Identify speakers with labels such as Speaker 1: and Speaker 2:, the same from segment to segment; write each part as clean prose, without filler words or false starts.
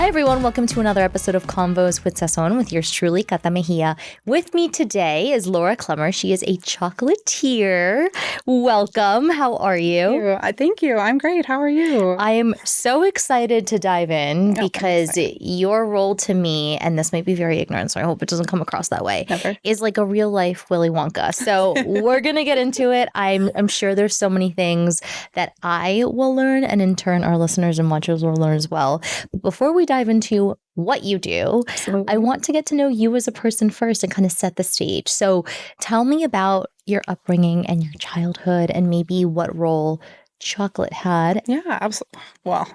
Speaker 1: Hi, everyone. Welcome to another episode of Convos with Sazón with yours truly, Cata Mejía. With me today is Laura Klemer. She is a chocolatier. Welcome. How are you?
Speaker 2: Thank you. I'm great. How are you?
Speaker 1: I am so excited to dive in because your role to me, and this might be very ignorant, so I hope it doesn't come across that way, is like a real life Willy Wonka. So we're going to get into it. I'm sure there's so many things that I will learn, and in turn, our listeners and watchers will learn as well. But before we dive into what you do, I want to get to know you as a person first and kind of set the stage. So tell me about your upbringing and your childhood and maybe what role chocolate had.
Speaker 2: Yeah, absolutely. Well,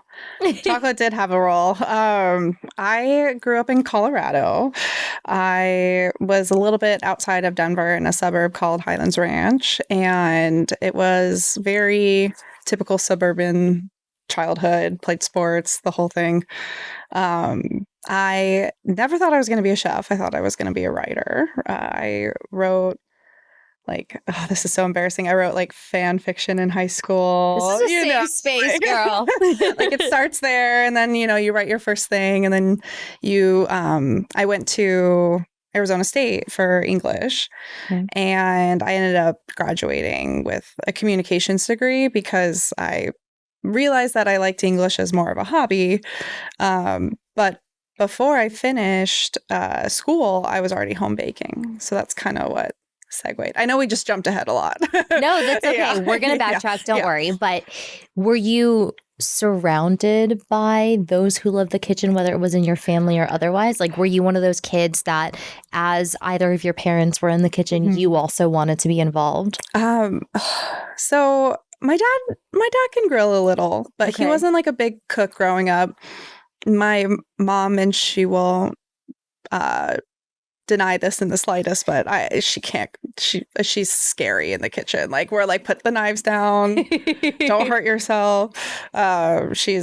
Speaker 2: chocolate did have a role. I grew up in Colorado. I was a little bit outside of Denver in a suburb called Highlands Ranch, and it was very typical suburban childhood, played sports, the whole thing. I never thought I was going to be a chef. I thought I was going to be a writer. I wrote this is so embarrassing. I wrote like fan fiction in high school.
Speaker 1: This is a safe space, girl.
Speaker 2: Like it starts there, and then you write your first thing, and then I went to Arizona State for English, and I ended up graduating with a communications degree because I realized that I liked English as more of a hobby. But before I finished school, I was already home baking. So that's kind of what segued. I know we just jumped ahead a lot.
Speaker 1: No, that's okay. Yeah. We're going to backtrack. Don't worry. But were you surrounded by those who love the kitchen, whether it was in your family or otherwise? Like, were you one of those kids that as either of your parents were in the kitchen, you also wanted to be involved?
Speaker 2: So my dad can grill a little, but he wasn't like a big cook growing up. My mom, and she won't deny this in the slightest, but she's scary in the kitchen. Like, we're like, put the knives down, don't hurt yourself. She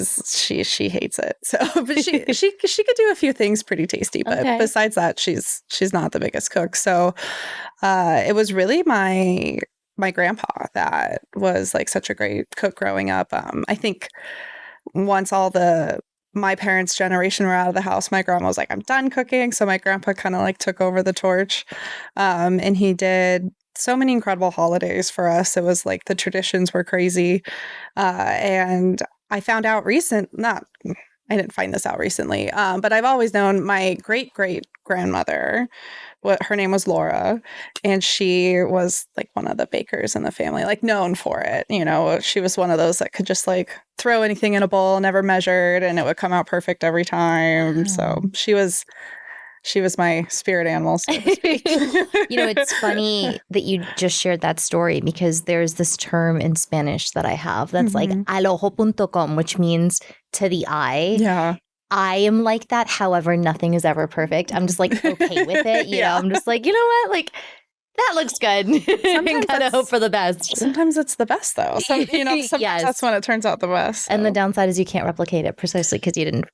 Speaker 2: hates it. So, but she could do a few things pretty tasty, but besides that, she's not the biggest cook. So, it was really my grandpa that was like such a great cook growing up. I think once my parents' generation were out of the house, my grandma was like, I'm done cooking. So my grandpa kind of like took over the torch. And he did so many incredible holidays for us. It was like the traditions were crazy. And I found out I didn't find this out recently, but I've always known my great-great-grandmother. Her name was Laura, and she was like one of the bakers in the family, like known for it. She was one of those that could just like throw anything in a bowl, never measured, and it would come out perfect every time. Oh. So she was my spirit animal, so to speak.
Speaker 1: It's funny that you just shared that story because there's this term in Spanish that I have that's like al ojo.com, which means to the eye.
Speaker 2: Yeah.
Speaker 1: I am like that. However, nothing is ever perfect. I'm just like okay with it. You know, I'm just like, you know what? Like, that looks good. Sometimes gotta hope for the best.
Speaker 2: Sometimes it's the best though. Sometimes that's when it turns out the best. So.
Speaker 1: And the downside is you can't replicate it precisely because you didn't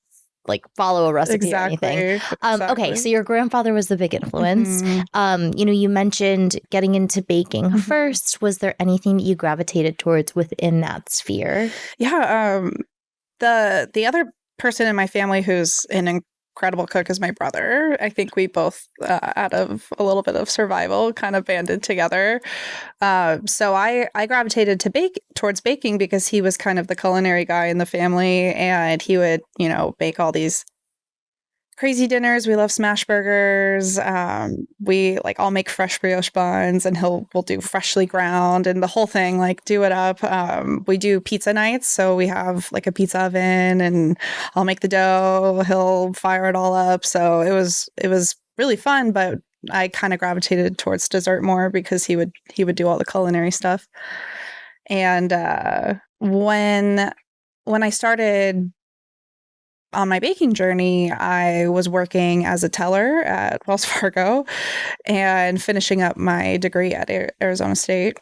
Speaker 1: like follow a recipe or anything. Okay, so your grandfather was the big influence. You mentioned getting into baking first. Was there anything that you gravitated towards within that sphere?
Speaker 2: Yeah. The other person in my family who's an incredible cook is my brother. I think we both, out of a little bit of survival, kind of banded together. So I gravitated towards baking because he was kind of the culinary guy in the family, and he would, bake all these crazy dinners. We love smash burgers. We I'll make fresh brioche buns, and we'll do freshly ground and the whole thing, like do it up. We do pizza nights. So we have like a pizza oven, and I'll make the dough. He'll fire it all up. So it was really fun, but I kind of gravitated towards dessert more because he would do all the culinary stuff. And when I started on my baking journey, I was working as a teller at Wells Fargo and finishing up my degree at Arizona State.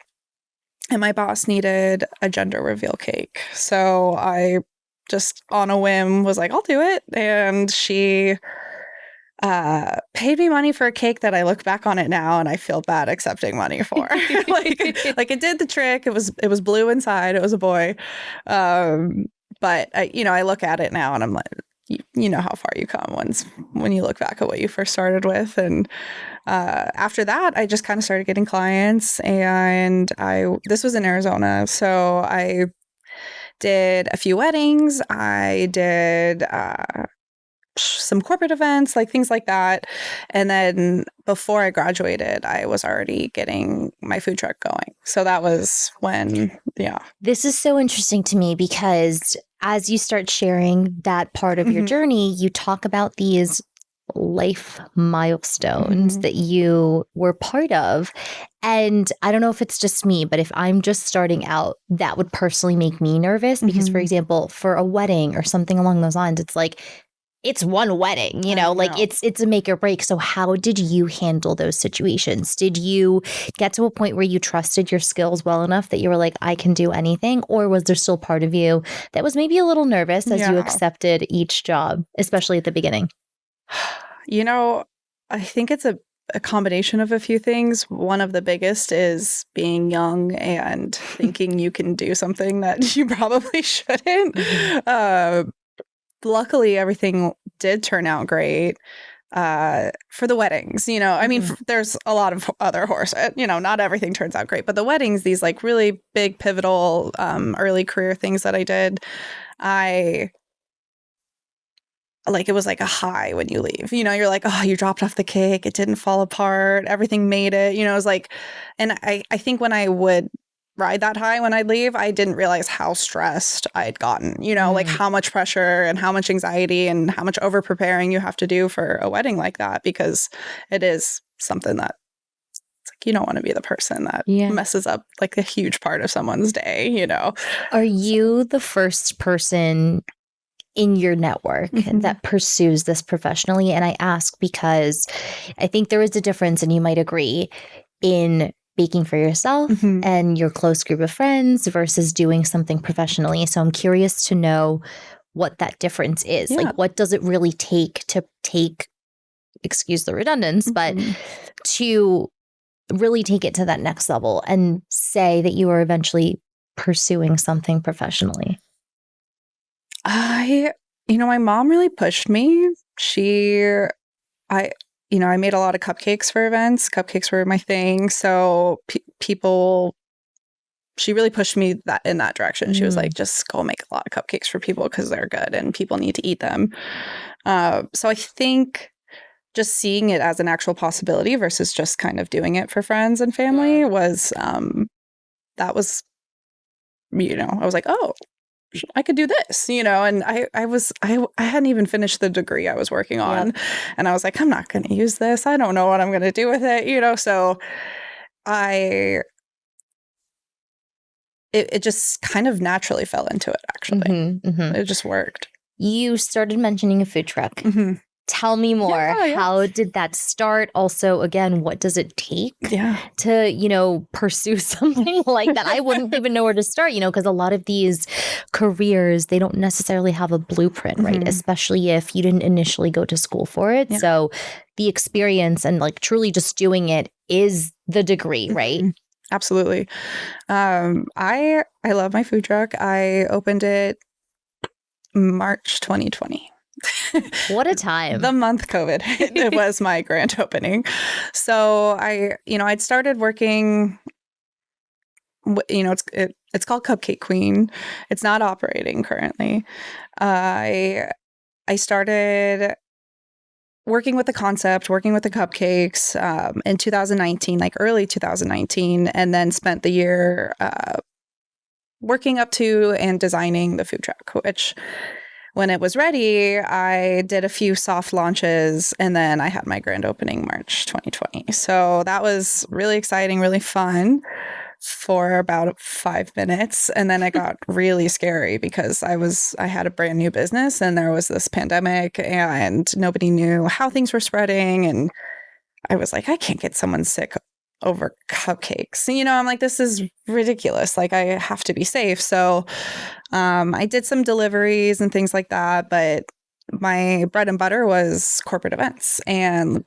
Speaker 2: And my boss needed a gender reveal cake. So I just on a whim was like, I'll do it. And she paid me money for a cake that I look back on it now and I feel bad accepting money for. like it did the trick. It was blue inside. It was a boy. But I look at it now and I'm like, you know how far you come when you look back at what you first started with. And after that, I just kind of started getting clients, and this was in Arizona. So I did a few weddings. I did some corporate events, like things like that. And then before I graduated, I was already getting my food truck going. So that was when, yeah.
Speaker 1: This is so interesting to me because as you start sharing that part of your journey, you talk about these life milestones that you were part of. And I don't know if it's just me, but if I'm just starting out, that would personally make me nervous because, for example, for a wedding or something along those lines, it's like, it's one wedding, you know, like it's a make or break. So how did you handle those situations? Did you get to a point where you trusted your skills well enough that you were like, I can do anything? Or was there still part of you that was maybe a little nervous as you accepted each job, especially at the beginning?
Speaker 2: You know, I think it's a combination of a few things. One of the biggest is being young and thinking you can do something that you probably shouldn't. Luckily, everything did turn out great for the weddings. You know, I mean, there's a lot of other horses, you know, not everything turns out great. But the weddings, these like really big, pivotal early career things that I did, it was like a high when you leave. You know, you're like, oh, you dropped off the cake. It didn't fall apart. Everything made it. You know, it was like, and I think when I would ride that high when I'd leave, I didn't realize how stressed I'd gotten, you know, like how much pressure and how much anxiety and how much over preparing you have to do for a wedding like that, because it is something that it's like you don't want to be the person that messes up like a huge part of someone's day, you know.
Speaker 1: Are you the first person in your network that pursues this professionally? And I ask because I think there is a difference, and you might agree, in baking for yourself and your close group of friends versus doing something professionally. So I'm curious to know what that difference is. Like, what does it really take, excuse the redundance, but to really take it to that next level and say that you are eventually pursuing something professionally?
Speaker 2: My mom really pushed me. I made a lot of cupcakes for events. Cupcakes were my thing. So she really pushed me in that direction. She was like, just go make a lot of cupcakes for people because they're good and people need to eat them. So I think just seeing it as an actual possibility versus just kind of doing it for friends and family was, that was, I was like, oh, I could do this, and I hadn't even finished the degree I was working on. And I was like, I'm not going to use this. I don't know what I'm going to do with it, so it just kind of naturally fell into it, actually. It just worked.
Speaker 1: You started mentioning a food truck. Tell me more. How did that start? Also, again, what does it take to, pursue something like that? I wouldn't even know where to start, because a lot of these careers, they don't necessarily have a blueprint, right? Especially if you didn't initially go to school for it. So the experience and like truly just doing it is the degree, right?
Speaker 2: Absolutely. I love my food truck. I opened it March 2020.
Speaker 1: What a time.
Speaker 2: The month COVID hit, it was my grand opening. So I'd started working, it's called Cupcake Queen. It's not operating currently. I started working with the concept, working with the cupcakes in 2019, like early 2019, and then spent the year working up to and designing the food truck, which when it was ready, I did a few soft launches, and then I had my grand opening March 2020. So that was really exciting, really fun for about 5 minutes. And then it got really scary because I had a brand new business and there was this pandemic and nobody knew how things were spreading. And I was like, I can't get someone sick over cupcakes. I'm like, this is ridiculous. Like, I have to be safe. So I did some deliveries and things like that, but my bread and butter was corporate events and,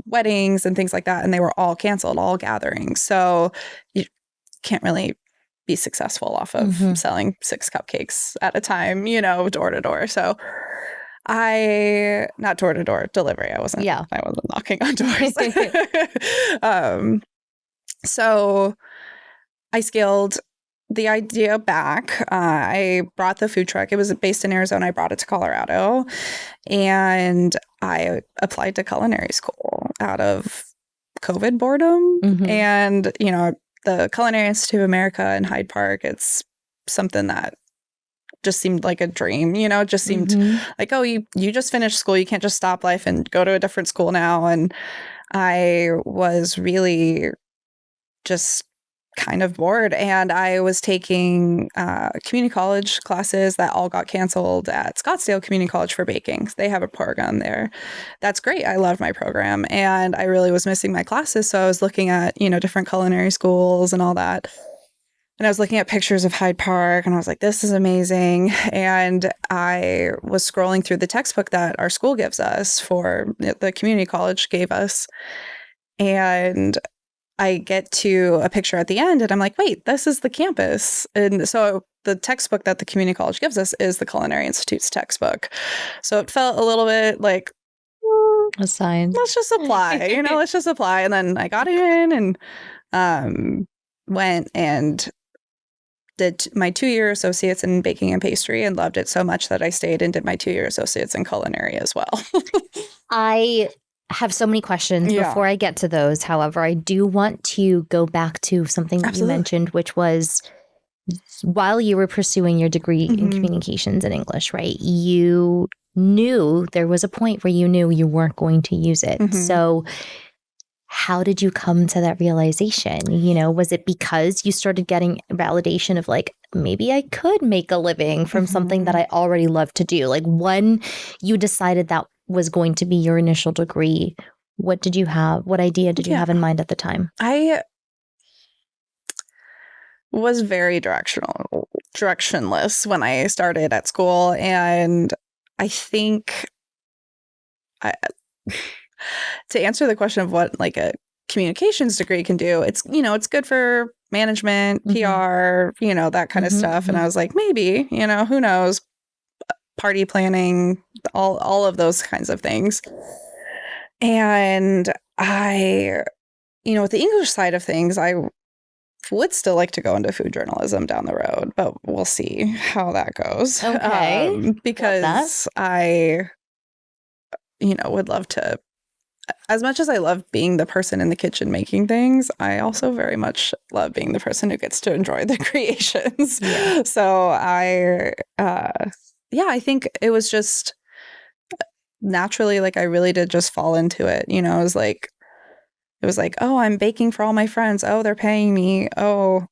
Speaker 2: weddings and things like that. And they were all canceled, all gatherings. So you can't really be successful off of selling 6 cupcakes at a time, door to door. So Not door to door delivery. I wasn't knocking on doors. So I scaled the idea back. I brought the food truck. It was based in Arizona. I brought it to Colorado, and I applied to culinary school out of COVID boredom. And, you know, the Culinary Institute of America in Hyde Park, it's something that just seemed like a dream, you know, it just seemed like, oh, you just finished school. You can't just stop life and go to a different school now. And I was really just kind of bored. And I was taking community college classes that all got canceled at Scottsdale Community College for baking. They have a program there. That's great. I loved my program. And I really was missing my classes. So I was looking at, you know, different culinary schools and all that. And I was looking at pictures of Hyde Park, and I was like, this is amazing. And I was scrolling through the textbook that our school gives us, for the community college gave us. And I get to a picture at the end, and I'm like, wait, this is the campus. And so the textbook that the community college gives us is the Culinary Institute's textbook. So it felt a little bit like,
Speaker 1: a sign.
Speaker 2: Let's just apply, you know, let's just apply. And then I got in and went and did my 2-year associates in baking and pastry, and loved it so much that I stayed and did my 2-year associates in culinary as well.
Speaker 1: I have so many questions before I get to those. However, I do want to go back to something that you mentioned, which was while you were pursuing your degree in communications and English, right? You knew there was a point where you knew you weren't going to use it. So how did you come to that realization? You know, was it because you started getting validation of like, maybe I could make a living from something that I already love to do? Like, when you decided that was going to be your initial degree, what did you have? What idea did you have in mind at the time?
Speaker 2: I was very directionless when I started at school. And I think to answer the question of what like a communications degree can do, it's, you know, it's good for management, PR, you know, that kind of stuff. And I was like, maybe, you know, who knows, party planning, all of those kinds of things. And I, you know, with the English side of things, I would still like to go into food journalism down the road, but we'll see how that goes.
Speaker 1: Okay.
Speaker 2: Because I, you know, would love to, as much as I love being the person in the kitchen making things, I also very much love being the person who gets to enjoy the creations. So I think it was just naturally, like, I really did just fall into it. You know, it was like, oh, I'm baking for all my friends. Oh, they're paying me. Oh,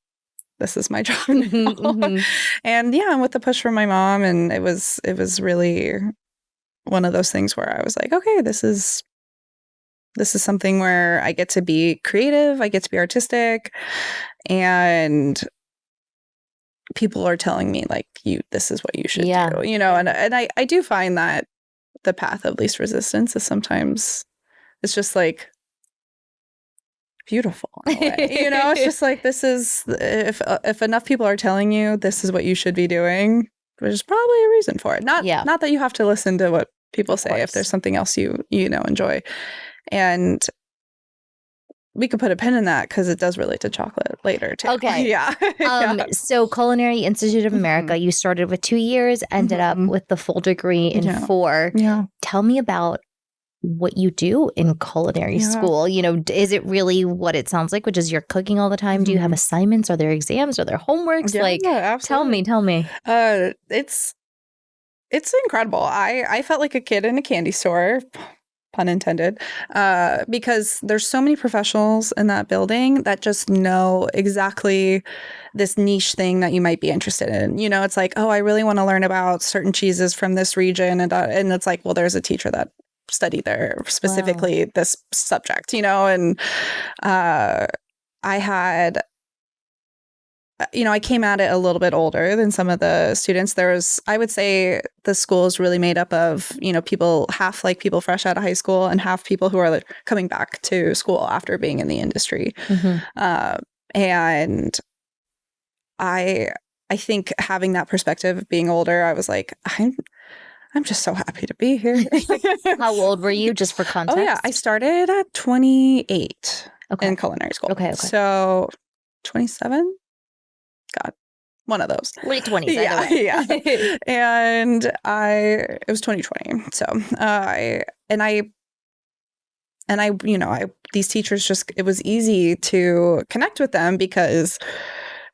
Speaker 2: this is my job now. And and with the push from my mom, and it was really one of those things where I was like, okay, this is something where I get to be creative, I get to be artistic, and people are telling me like, this is what you should do, you know. And I do find that the path of least resistance is sometimes, it's just like beautiful in a way. You know, it's just like, this is, if enough people are telling you this is what you should be doing, there's probably a reason for it. Not that you have to listen to what people say if there's something else you know enjoy. And we could put a pin in that because it does relate to chocolate later too.
Speaker 1: Okay. So Culinary Institute of America, you started with 2 years, ended up with the full degree in 4. Tell me about what you do in culinary school. You know, is it really what it sounds like, which is you're cooking all the time? Do you have assignments? Are there exams? Are there homeworks?
Speaker 2: Absolutely.
Speaker 1: Tell me.
Speaker 2: It's incredible. I felt like a kid in a candy store, pun intended, because there's so many professionals in that building that just know exactly this niche thing that you might be interested in. You know, it's like, oh, I really want to learn about certain cheeses from this region. And it's like, well, there's a teacher that studied there specifically this subject, you know. And I had, you know, I came at it a little bit older than some of the students. I would say the school is really made up of, you know, people, half like people fresh out of high school and half people who are like coming back to school after being in the industry. And I think having that perspective, being older, I was like, I'm just so happy to be here.
Speaker 1: How old were you, just for context?
Speaker 2: Oh, yeah. I started at 28 in culinary school.
Speaker 1: Okay.
Speaker 2: So 27? God, one of those.
Speaker 1: Late 20s.
Speaker 2: Yeah. And it was 2020. So these teachers it was easy to connect with them because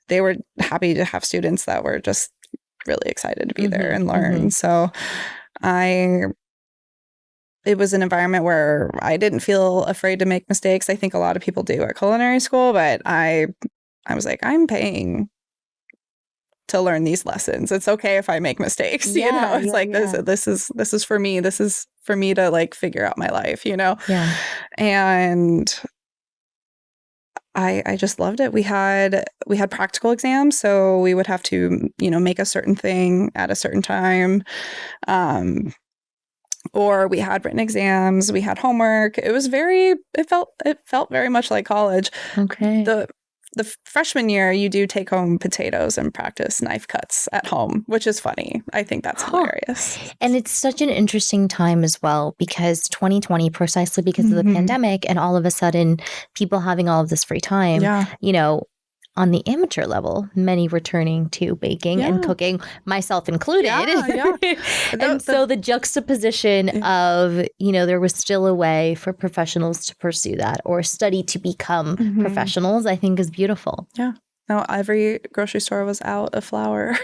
Speaker 2: they were happy to have students that were just really excited to be there and learn. So it was an environment where I didn't feel afraid to make mistakes. I think a lot of people do at culinary school, but I was like, I'm paying to learn these lessons. It's okay if I make mistakes. This is for me. This is for me to like figure out my life,
Speaker 1: Yeah.
Speaker 2: And I just loved it. We had practical exams, so we would have to, make a certain thing at a certain time. Or we had written exams, we had homework. It felt very much like college.
Speaker 1: Okay.
Speaker 2: The freshman year, you do take home potatoes and practice knife cuts at home, which is funny. I think that's hilarious.
Speaker 1: And it's such an interesting time as well, because 2020, precisely because of the pandemic and all of a sudden people having all of this free time, on the amateur level, many returning to baking and cooking, myself included. And so the juxtaposition of, there was still a way for professionals to pursue that or study to become professionals, I think is beautiful.
Speaker 2: Yeah. No, every grocery store was out of flour,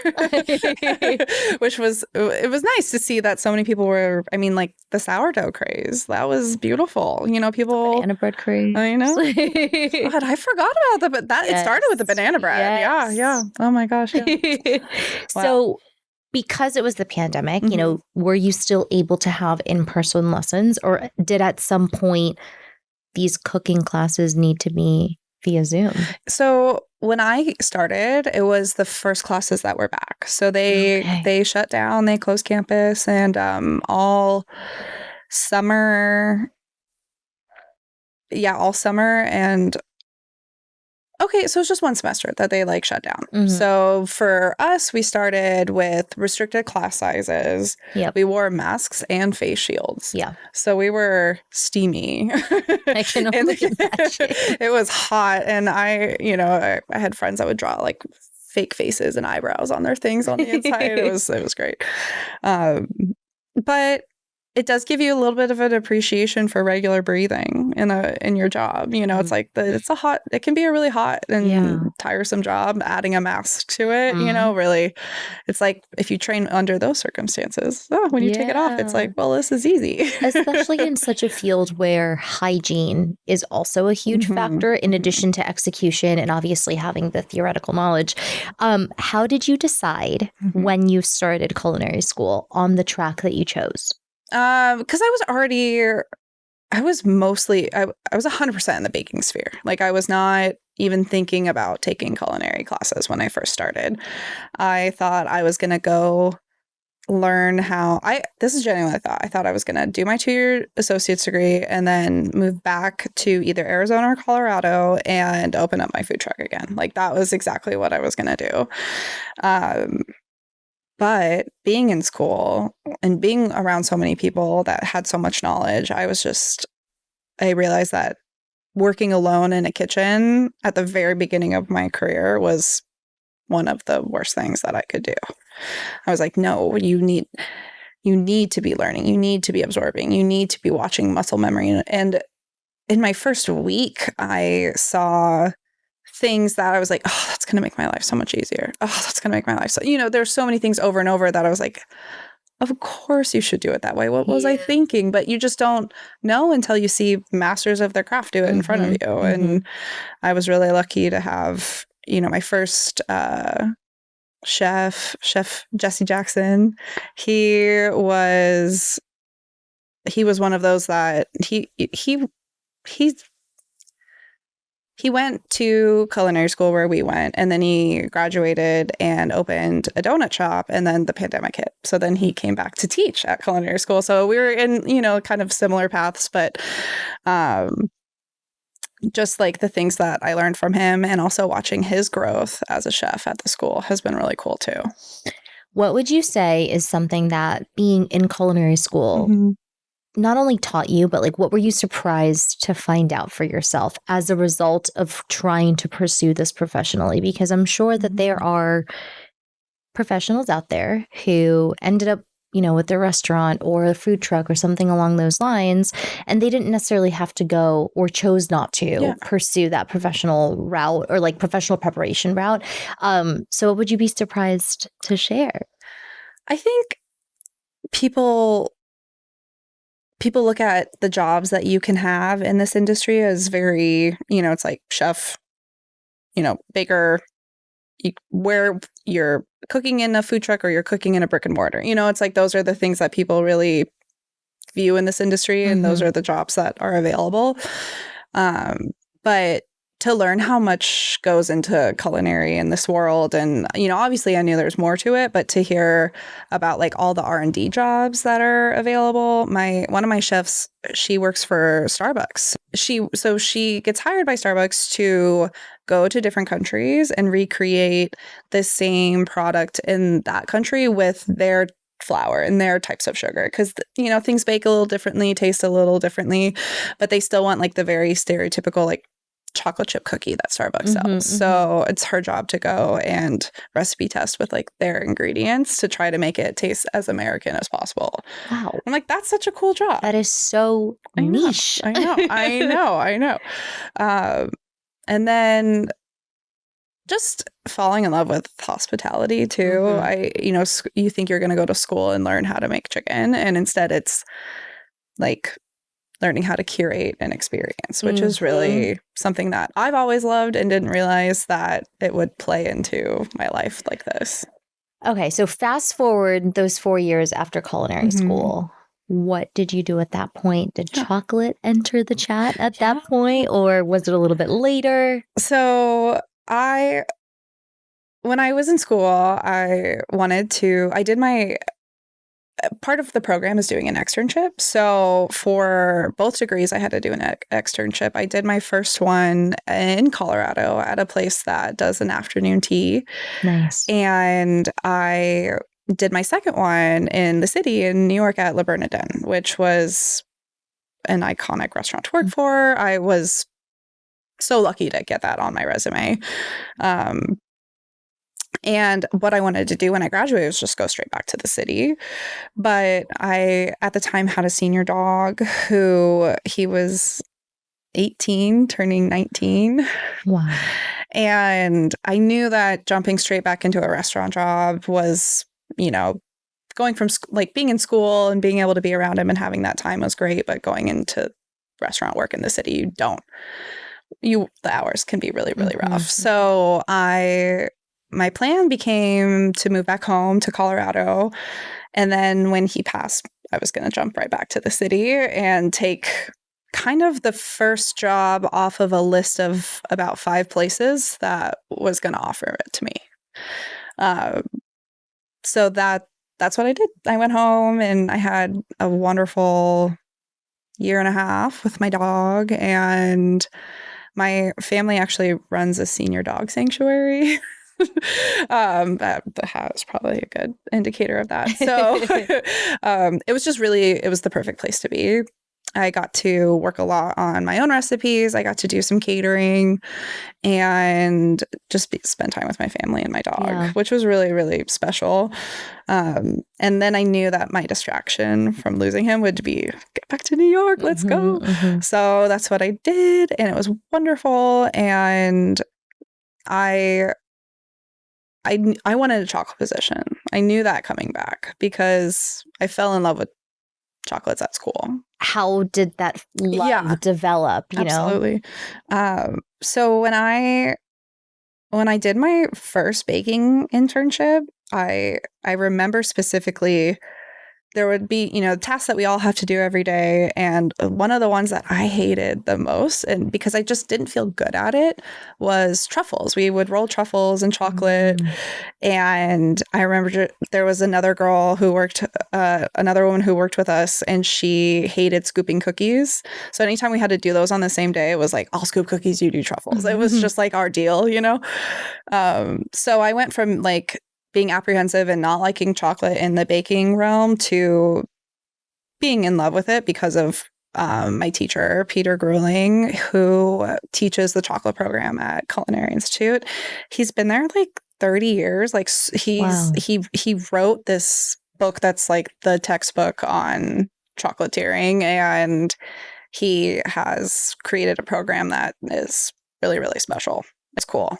Speaker 2: which was nice to see that so many people were, like the sourdough craze. That was beautiful. People.
Speaker 1: Banana bread craze.
Speaker 2: I know. God, I forgot about that. But it started with the banana bread.
Speaker 1: Yes.
Speaker 2: Yeah. Oh my gosh. Yeah. Wow.
Speaker 1: So because it was the pandemic, were you still able to have in-person lessons, or did at some point these cooking classes need to be via Zoom?
Speaker 2: So when I started, it was the first classes that were back. So they shut down, they closed campus, and all summer. Yeah, all summer and okay, so it's just one semester that they shut down. So for us, we started with restricted class sizes.
Speaker 1: Yep.
Speaker 2: We wore masks and face shields.
Speaker 1: Yeah.
Speaker 2: So we were steamy.
Speaker 1: I can only imagine.
Speaker 2: It was hot. And I had friends that would draw fake faces and eyebrows on their things on the inside. It was great. But it does give you a little bit of an appreciation for regular breathing in your job. It's it can be a really hot and tiresome job. Adding a mask to it, really, it's like if you train under those circumstances, when you take it off, it's like, well, this is easy.
Speaker 1: Especially in such a field where hygiene is also a huge factor, in addition to execution and obviously having the theoretical knowledge. How did you decide when you started culinary school on the track that you chose?
Speaker 2: Because I was mostly, I was 100% in the baking sphere. I was not even thinking about taking culinary classes when I first started. I thought I was going to go learn this is genuinely what I thought. I thought I was going to do my 2-year associate's degree and then move back to either Arizona or Colorado and open up my food truck again. That was exactly what I was going to do. But being in school and being around so many people that had so much knowledge, I realized that working alone in a kitchen at the very beginning of my career was one of the worst things that I could do. I was like, no, you need to be learning. You need to be absorbing. You need to be watching muscle memory. And in my first week, I saw things that I was like, oh, that's going to make my life so much easier. Oh, that's going to make my life so, there's so many things over and over that I was like, of course you should do it that way. What was I thinking? But you just don't know until you see masters of their craft do it in front of you. And I was really lucky to have, my first chef Jesse Jackson. He was one of those that he went to culinary school where we went, and then he graduated and opened a donut shop, and then the pandemic hit. So then he came back to teach at culinary school. So we were in, kind of similar paths, but just the things that I learned from him and also watching his growth as a chef at the school has been really cool too.
Speaker 1: What would you say is something that being in culinary school not only taught you, but like what were you surprised to find out for yourself as a result of trying to pursue this professionally? Because I'm sure that there are professionals out there who ended up, with their restaurant or a food truck or something along those lines, and they didn't necessarily have to go or chose not to pursue that professional route or like professional preparation route. So what would you be surprised to share?
Speaker 2: I think people look at the jobs that you can have in this industry as very, it's like chef, baker, where you're cooking in a food truck or you're cooking in a brick and mortar. It's like those are the things that people really view in this industry, and those are the jobs that are available. But to learn how much goes into culinary in this world, and obviously I knew there's more to it, but to hear about like all the R&D jobs that are available. One of my chefs, she works for Starbucks. She gets hired by Starbucks to go to different countries and recreate the same product in that country with their flour and their types of sugar, because things bake a little differently, taste a little differently, but they still want like the very stereotypical like chocolate chip cookie that Starbucks sells. So it's her job to go and recipe test with like their ingredients to try to make it taste as American as possible.
Speaker 1: Wow.
Speaker 2: I'm like, that's such a cool job.
Speaker 1: That is so niche.
Speaker 2: I know. And then just falling in love with hospitality too. You think you're going to go to school and learn how to make chicken, and instead it's like learning how to curate an experience, which is really something that I've always loved and didn't realize that it would play into my life like this.
Speaker 1: Okay, so fast forward those 4 years after culinary school. What did you do at that point? Did chocolate enter the chat at that point, or was it a little bit later?
Speaker 2: So when I was in school, I did my part of the program is doing an externship. So for both degrees, I had to do an externship. I did my first one in Colorado at a place that does an afternoon tea.
Speaker 1: Nice.
Speaker 2: And I did my second one in the city in New York at Le Bernardin, which was an iconic restaurant to work for. I was so lucky to get that on my resume. And what I wanted to do when I graduated was just go straight back to the city. But I, at the time, had a senior dog he was 18, turning 19.
Speaker 1: Wow.
Speaker 2: And I knew that jumping straight back into a restaurant job was, going from like being in school and being able to be around him and having that time was great. But going into restaurant work in the city, the hours can be really, really rough. So my plan became to move back home to Colorado. And then when he passed, I was going to jump right back to the city and take kind of the first job off of a list of about 5 places that was going to offer it to me. So that's what I did. I went home and I had a wonderful 1.5 years with my dog, and my family actually runs a senior dog sanctuary. That is probably a good indicator of that. So it was the perfect place to be. I got to work a lot on my own recipes. I got to do some catering and just spend time with my family and my dog, which was really, really special. And then I knew that my distraction from losing him would be, get back to New York, let's go. So that's what I did. And it was wonderful. And I wanted a chocolate position. I knew that coming back because I fell in love with chocolates at school.
Speaker 1: How did that love develop?
Speaker 2: Absolutely. So when I did my first baking internship, I remember specifically there would be, tasks that we all have to do every day. And one of the ones that I hated the most, and because I just didn't feel good at it, was truffles. We would roll truffles in chocolate. And I remember there was another woman who worked with us, and she hated scooping cookies. So anytime we had to do those on the same day, it was like, I'll scoop cookies, you do truffles. It was just like our deal, So I went from like being apprehensive and not liking chocolate in the baking realm to being in love with it because of my teacher, Peter Grueling, who teaches the chocolate program at Culinary Institute. He's been there like 30 years. Like he wrote this book that's like the textbook on chocolatiering, and he has created a program that is really, really special. It's cool.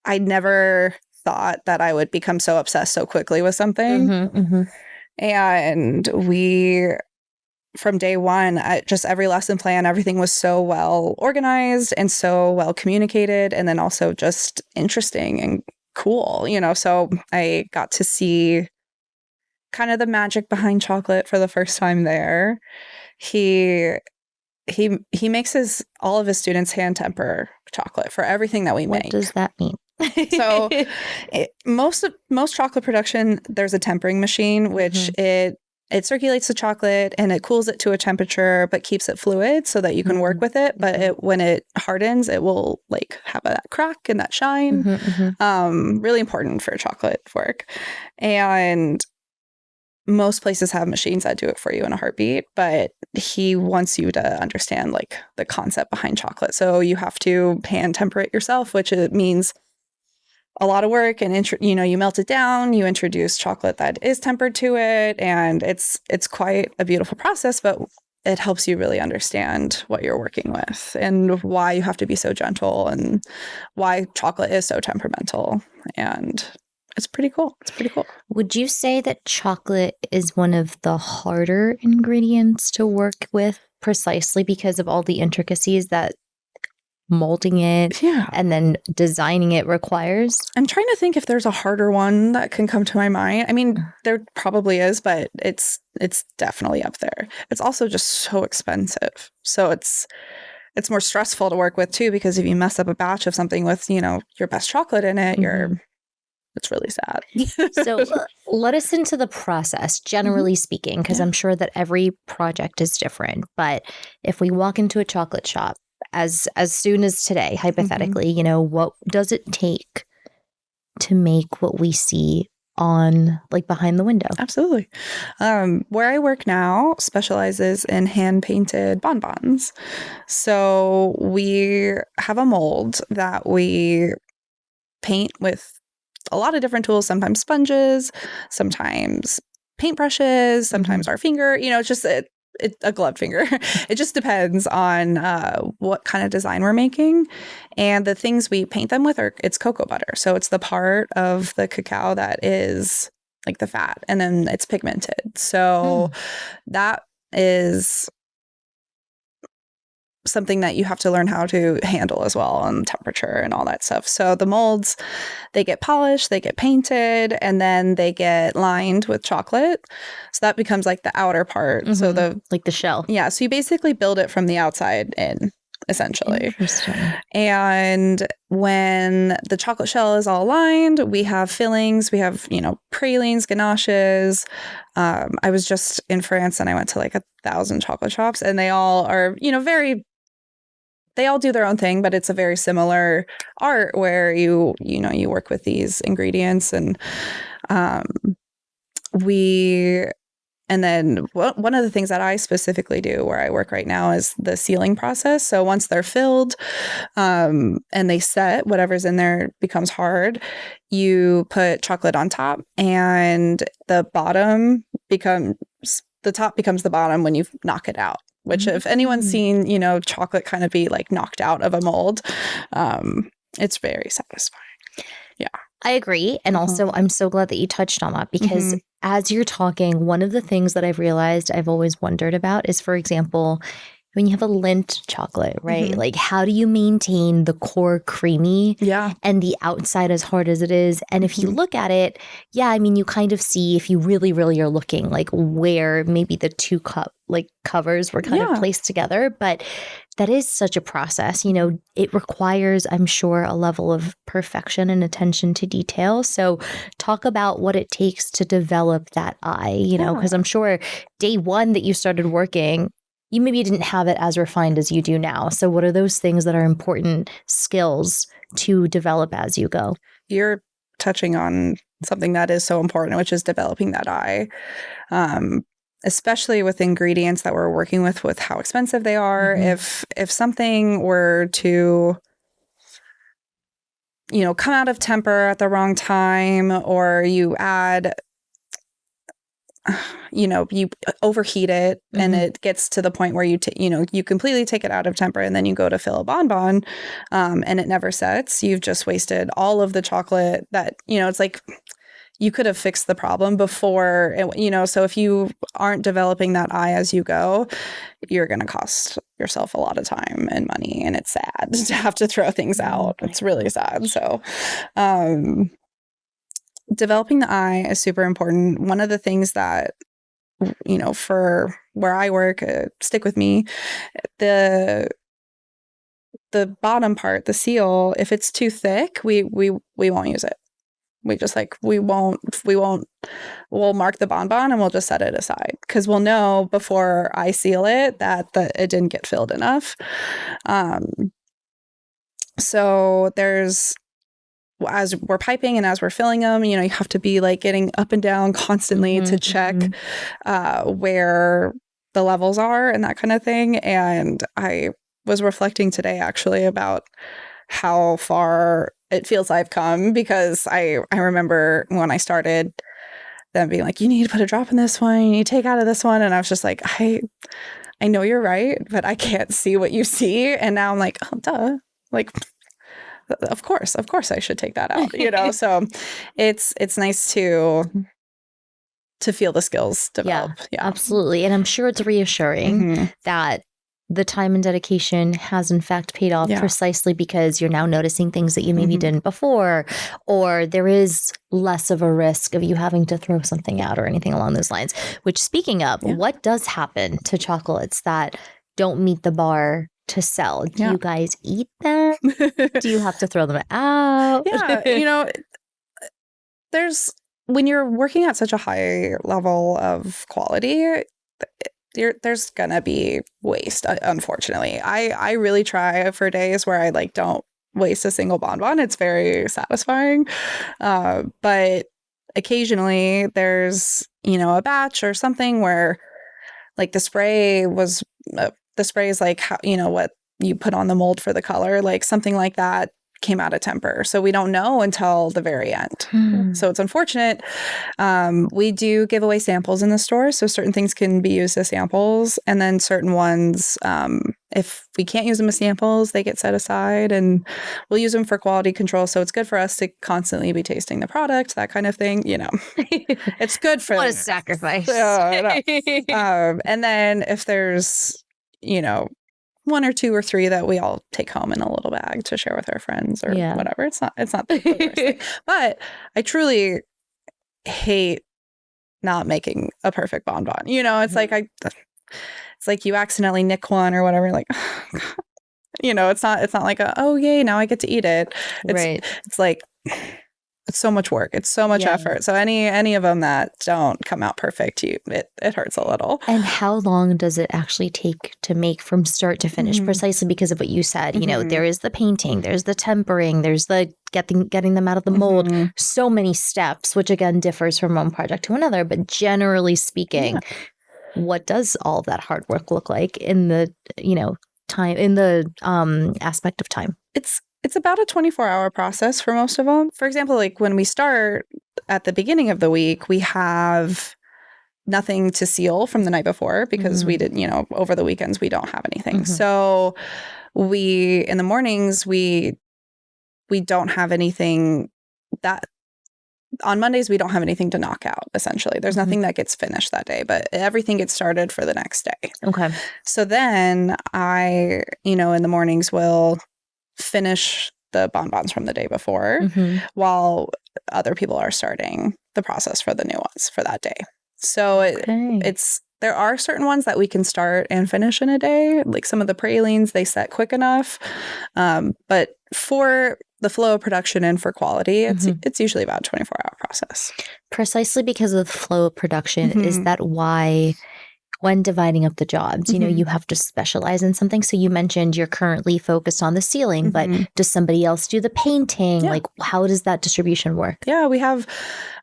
Speaker 2: I never thought that I would become so obsessed so quickly with something. And from day one, just every lesson plan, everything was so well organized and so well communicated, and then also just interesting and cool, so I got to see kind of the magic behind chocolate for the first time there. He makes all of his students hand temper chocolate for everything that we make.
Speaker 1: What does that mean?
Speaker 2: So most chocolate production, there's a tempering machine, which it circulates the chocolate and it cools it to a temperature, but keeps it fluid so that you can work with it. But when it hardens, it will like have that crack and that shine. Really important for chocolate work. And most places have machines that do it for you in a heartbeat, but he wants you to understand like the concept behind chocolate. So you have to hand temper it yourself, which it means a lot of work, and you melt it down, you introduce chocolate that is tempered to it, and it's quite a beautiful process, but it helps you really understand what you're working with and why you have to be so gentle and why chocolate is so temperamental. And it's pretty cool.
Speaker 1: Would you say that chocolate is one of the harder ingredients to work with precisely because of all the intricacies that molding it and then designing it requires?
Speaker 2: I'm trying to think if there's a harder one that can come to my mind. I mean, there probably is, but it's definitely up there. It's also just so expensive. So it's more stressful to work with too, because if you mess up a batch of something with, your best chocolate in it, it's really sad.
Speaker 1: So let us into the process, generally speaking, because I'm sure that every project is different. But if we walk into a chocolate shop, as soon as today, hypothetically, what does it take to make what we see on like behind the window?
Speaker 2: Absolutely. Where I work now specializes in hand painted bonbons. So we have a mold that we paint with a lot of different tools, sometimes sponges, sometimes paintbrushes, sometimes our finger, it's just a gloved finger. It just depends on what kind of design we're making. And the things we paint them with it's cocoa butter. So it's the part of the cacao that is like the fat, and then it's pigmented. So that is something that you have to learn how to handle as well, and temperature and all that stuff. So the molds, they get polished, they get painted, and then they get lined with chocolate. So that becomes like the outer part. So the
Speaker 1: shell.
Speaker 2: Yeah. So you basically build it from the outside in, essentially.
Speaker 1: Interesting.
Speaker 2: And when the chocolate shell is all lined, we have fillings, we have, pralines, ganaches. I was just in France and I went to like 1,000 chocolate shops, and they all are, they all do their own thing, but it's a very similar art where you work with these ingredients. And and then one of the things that I specifically do where I work right now is the sealing process. So once they're filled and they set, whatever's in there becomes hard, you put chocolate on top, and the top becomes the bottom when you knock it out. Which if anyone's seen, chocolate kind of be like knocked out of a mold, it's very satisfying. Yeah.
Speaker 1: I agree. And also, I'm so glad that you touched on that, because as you're talking, one of the things that I've realized I've always wondered about is, for example, when you have a Lindt chocolate, right? Like, how do you maintain the core creamy and the outside as hard as it is? And if you look at it, you kind of see, if you really, really are looking, like where maybe the two covers were kind of placed together. But that is such a process. It requires, I'm sure, a level of perfection and attention to detail. So talk about what it takes to develop that eye, because I'm sure day one that you started working, you maybe didn't have it as refined as you do now. So what are those things that are important skills to develop as you go?
Speaker 2: You're touching on something that is so important, which is developing that eye. Especially with ingredients that we're working with how expensive they are. If something were to, come out of temper at the wrong time, or you add, you overheat it and it gets to the point where you completely take it out of temper, and then you go to fill a bonbon, and it never sets. You've just wasted all of the chocolate that, it's like, you could have fixed the problem before, so if you aren't developing that eye as you go, you're going to cost yourself a lot of time and money, and it's sad to have to throw things out. It's really sad. So, developing the eye is super important. One of the things that, for where I work, stick with me, the bottom part, the seal, if it's too thick, we won't use it. We just we'll mark the bonbon and we'll just set it aside, because we'll know before I seal it that it didn't get filled enough. So there's, as we're piping and as we're filling them, you have to be getting up and down constantly to check where the levels are and that kind of thing. And I was reflecting today actually about how far it feels I've come, because I remember when I started them being like, you need to put a drop in this one, you need to take out of this one. And I was just like, I know you're right, but I can't see what you see. And now I'm like, oh, duh. Of course I should take that out, So it's nice to feel the skills develop.
Speaker 1: Yeah, absolutely. And I'm sure it's reassuring that the time and dedication has in fact paid off, precisely because you're now noticing things that you maybe didn't before, or there is less of a risk of you having to throw something out or anything along those lines. Which, speaking of, what does happen to chocolates that don't meet the bar to sell? Do you guys eat them? Do you have to throw them out?
Speaker 2: Yeah, when you're working at such a high level of quality, there's gonna be waste, unfortunately. I really try for days where I don't waste a single bonbon. It's very satisfying. But occasionally there's, a batch or something where the spray is how, what you put on the mold for the color, something like that came out of temper. So we don't know until the very end. So it's unfortunate. We do give away samples in the store. So certain things can be used as samples. And then certain ones, if we can't use them as samples, they get set aside, and we'll use them for quality control. So it's good for us to constantly be tasting the product, that kind of thing. It's good for
Speaker 1: what a sacrifice.
Speaker 2: And then if there's, one or two or three that we all take home in a little bag to share with our friends or whatever. It's not the worst thing. But I truly hate not making a perfect bonbon. It's it's like you accidentally nick one or whatever. It's not like oh yay, now I get to eat it. It's like, it's so much work. It's so much effort. So any of them that don't come out perfect, it hurts a little.
Speaker 1: And how long does it actually take to make from start to finish? Precisely because of what you said. There is the painting, there's the tempering, there's the getting them out of the mold. So many steps, which again differs from one project to another. But generally speaking, what does all of that hard work look like in the time, in the aspect of time?
Speaker 2: It's about a 24-hour process for most of them. For example, when we start at the beginning of the week, we have nothing to seal from the night before, because we did, over the weekends, we don't have anything. So in the mornings, we don't have anything that, on Mondays, we don't have anything to knock out, essentially. There's nothing that gets finished that day, but everything gets started for the next day.
Speaker 1: Okay.
Speaker 2: So then I, in the mornings will finish the bonbons from the day before while other people are starting the process for the new ones for that day. So there are certain ones that we can start and finish in a day, like some of the pralines, they set quick enough. But for the flow of production and for quality, it's usually about a 24-hour process.
Speaker 1: Precisely because of the flow of production, is that why when dividing up the jobs, you know, you have to specialize in something. So you mentioned you're currently focused on the ceiling, but does somebody else do the painting? Like, how does that distribution work?
Speaker 2: Yeah, we have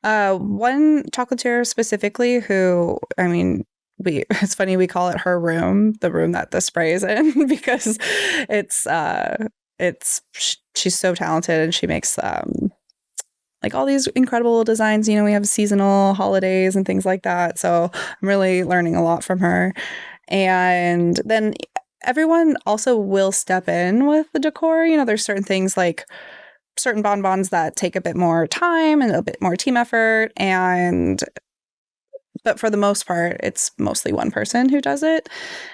Speaker 2: one chocolatier specifically who, I mean, it's funny, we call it her room, the room that the spray is in, because she's so talented and she makes like all these incredible designs. You know, we have seasonal holidays and things like that. So I'm really learning a lot from her. And then everyone also will step in with the decor. You know, there's certain things like certain bonbons that take a bit more time and a bit more team effort. But for the most part, it's mostly one person who does it.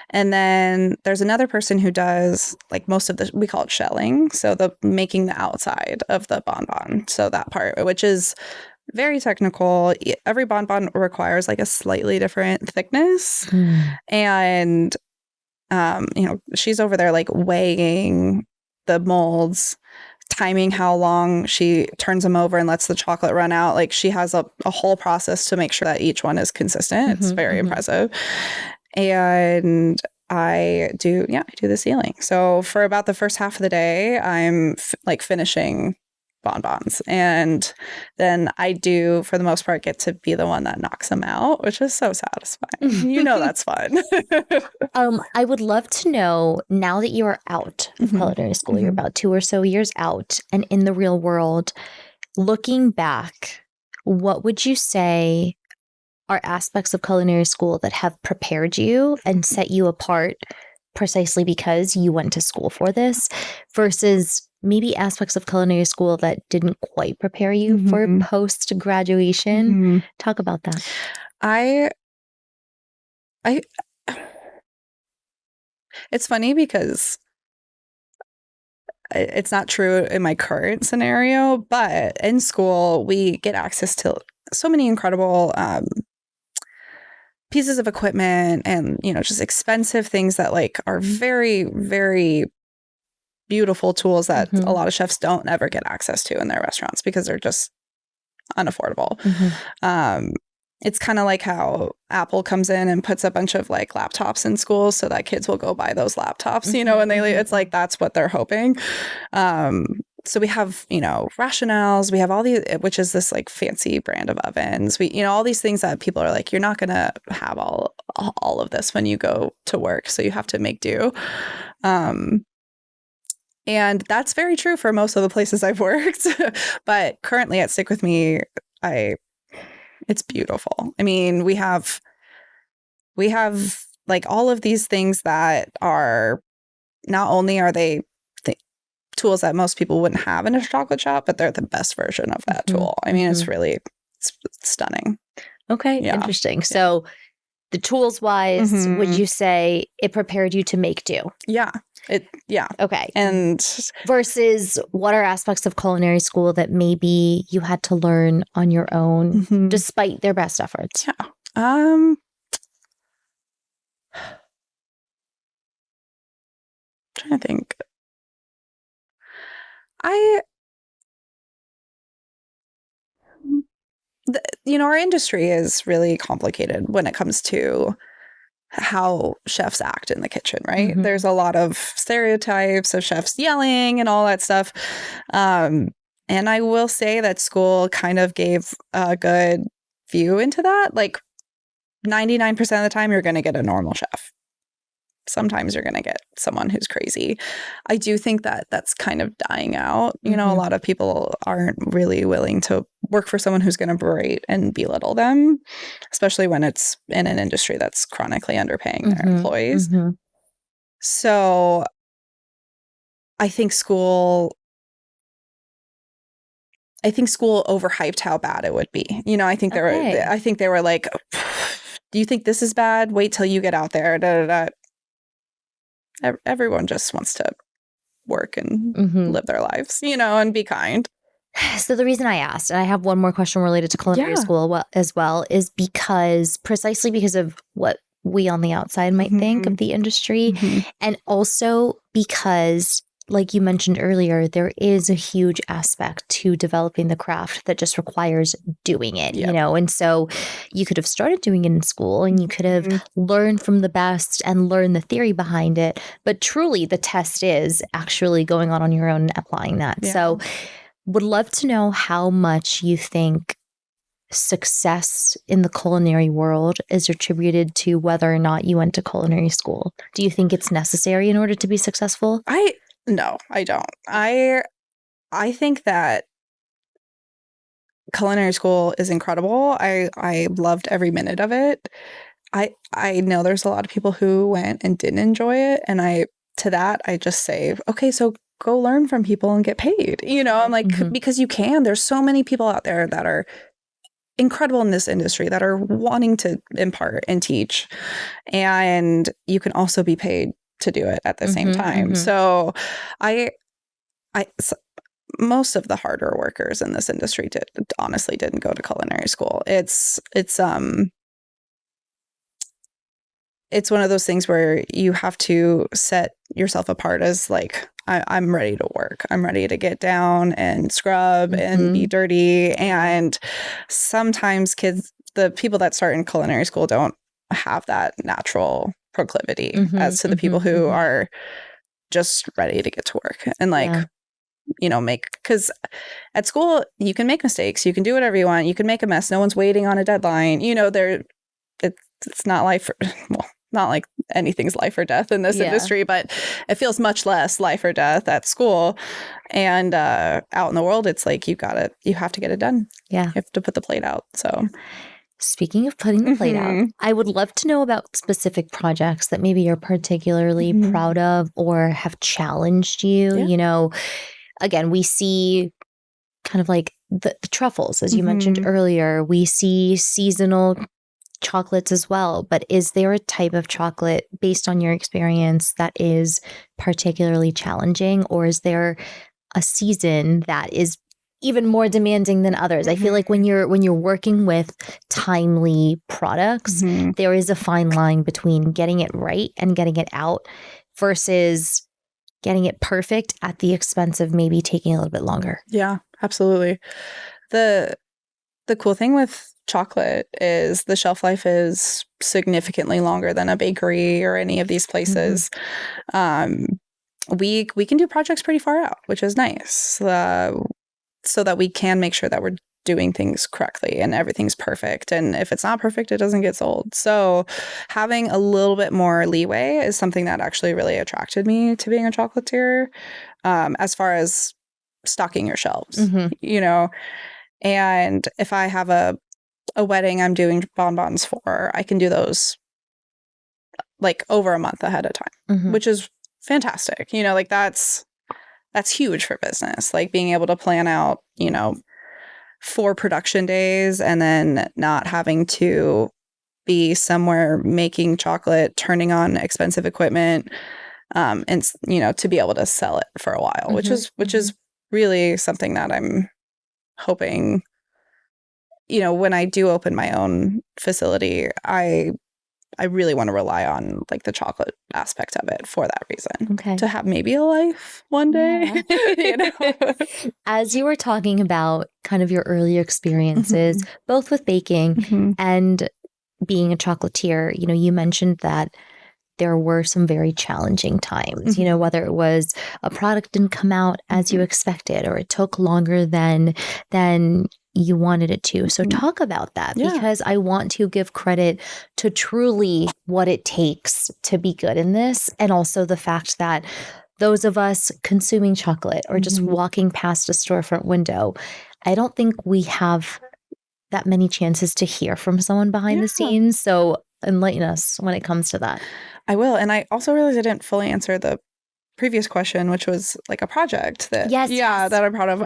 Speaker 2: And then there's another person who does like most of we call it shelling. So making the outside of the bonbon. So that part, which is very technical. Every bonbon requires like a slightly different thickness. And, you know, she's over there like weighing the molds, timing how long she turns them over and lets the chocolate run out. Like she has a whole process to make sure that each one is consistent. It's very impressive. And I do the sealing. So for about the first half of the day, I'm like finishing bonbons. And then I do, for the most part, get to be the one that knocks them out, which is so satisfying. You know, that's fun.
Speaker 1: I would love to know, now that you are out of culinary school, you're about 2 or so years out and in the real world, looking back, what would you say are aspects of culinary school that have prepared you and set you apart precisely because you went to school for this versus maybe aspects of culinary school that didn't quite prepare you for post-graduation? Talk about that.
Speaker 2: It's funny because it's not true in my current scenario, but in school, we get access to so many incredible pieces of equipment and, you know, just expensive things that like are very, very beautiful tools that a lot of chefs don't ever get access to in their restaurants because they're just unaffordable. It's kind of like how Apple comes in and puts a bunch of like laptops in schools so that kids will go buy those laptops, you know, and it's like, that's what they're hoping. So we have, you know, rationales, we have all these, which is this like fancy brand of ovens. We, you know, all these things that people are like, you're not going to have all of this when you go to work. So you have to make do. And that's very true for most of the places I've worked. But currently at Stick With Me, it's beautiful. I mean, we have like all of these things that are, not only are they tools that most people wouldn't have in a chocolate shop, but they're the best version of that tool. I mean, it's stunning.
Speaker 1: Okay, interesting. So the tools wise, would you say it prepared you to make do?
Speaker 2: Yeah. Okay. And
Speaker 1: versus what are aspects of culinary school that maybe you had to learn on your own despite their best efforts?
Speaker 2: Yeah. Trying to think. You know, our industry is really complicated when it comes to how chefs act in the kitchen, right? There's a lot of stereotypes of chefs yelling and all that stuff. And I will say that school kind of gave a good view into that. Like 99% of the time, you're going to get a normal chef. Sometimes you're going to get someone who's crazy. I do think that that's kind of dying out. You know, a lot of people aren't really willing to work for someone who's going to berate and belittle them, especially when it's in an industry that's chronically underpaying their employees. So I think school overhyped how bad it would be. You know, I think they were like, do you think this is bad? Wait till you get out there. Da, da, da. Everyone just wants to work and live their lives, you know, and be kind.
Speaker 1: So the reason I asked, and I have one more question related to culinary school as well, is precisely because of what we on the outside might think of the industry. And also because like you mentioned earlier, there is a huge aspect to developing the craft that just requires doing it,
Speaker 2: Yep.
Speaker 1: you know? And so you could have started doing it in school and you could have learned from the best and learned the theory behind it. But truly, the test is actually going on your own and applying that.
Speaker 2: Yeah.
Speaker 1: So would love to know how much you think success in the culinary world is attributed to whether or not you went to culinary school. Do you think it's necessary in order to be successful?
Speaker 2: No, I don't. I think that culinary school is incredible. I loved every minute of it. I know there's a lot of people who went and didn't enjoy it, and I just say, okay, so go learn from people and get paid. You know, I'm like, because you can. There's so many people out there that are incredible in this industry that are wanting to impart and teach, and you can also be paid to do it at the same time. So most of the harder workers in this industry honestly didn't go to culinary school. It's one of those things where you have to set yourself apart as like, I'm ready to work. I'm ready to get down and scrub and be dirty. And sometimes the people that start in culinary school don't have that natural proclivity as to the people who are just ready to get to work and like, you know, because at school you can make mistakes. You can do whatever you want. You can make a mess. No one's waiting on a deadline. You know, it's not life. Not like anything's life or death in this industry, but it feels much less life or death at school. And out in the world, it's like you have to get it done.
Speaker 1: Yeah.
Speaker 2: You have to put the plate out. So
Speaker 1: speaking of putting the plate out, I would love to know about specific projects that maybe you're particularly proud of or have challenged you. You know, again, we see kind of like the truffles, as you mentioned earlier. We see seasonal chocolates as well, but is there a type of chocolate based on your experience that is particularly challenging, or is there a season that is even more demanding than others? I feel like when you're working with timely products, there is a fine line between getting it right and getting it out versus getting it perfect at the expense of maybe taking a little bit longer.
Speaker 2: Yeah, absolutely. The cool thing with chocolate is the shelf life is significantly longer than a bakery or any of these places. We can do projects pretty far out, which is nice, so that we can make sure that we're doing things correctly and everything's perfect. And if it's not perfect, it doesn't get sold. So having a little bit more leeway is something that actually really attracted me to being a chocolatier, as far as stocking your shelves, you know. And if I have a wedding I'm doing bonbons for, I can do those like over a month ahead of time, which is fantastic. You know, like that's huge for business. Like being able to plan out, you know, 4 production days and then not having to be somewhere making chocolate, turning on expensive equipment, and, you know, to be able to sell it for a while, which is really something that I'm hoping, you know, when I do open my own facility, I really want to rely on like the chocolate aspect of it for that reason.
Speaker 1: Okay.
Speaker 2: To have maybe a life one day. You know?
Speaker 1: As you were talking about kind of your earlier experiences, both with baking and being a chocolatier, you know, you mentioned that there were some very challenging times, you know, whether it was a product didn't come out as you expected or it took longer than you wanted it to. So talk about that, because I want to give credit to truly what it takes to be good in this. And also the fact that those of us consuming chocolate or just walking past a storefront window, I don't think we have that many chances to hear from someone behind the scenes. So enlighten us when it comes to that.
Speaker 2: I will. And I also realized I didn't fully answer the previous question, which was like a project that that I'm proud of.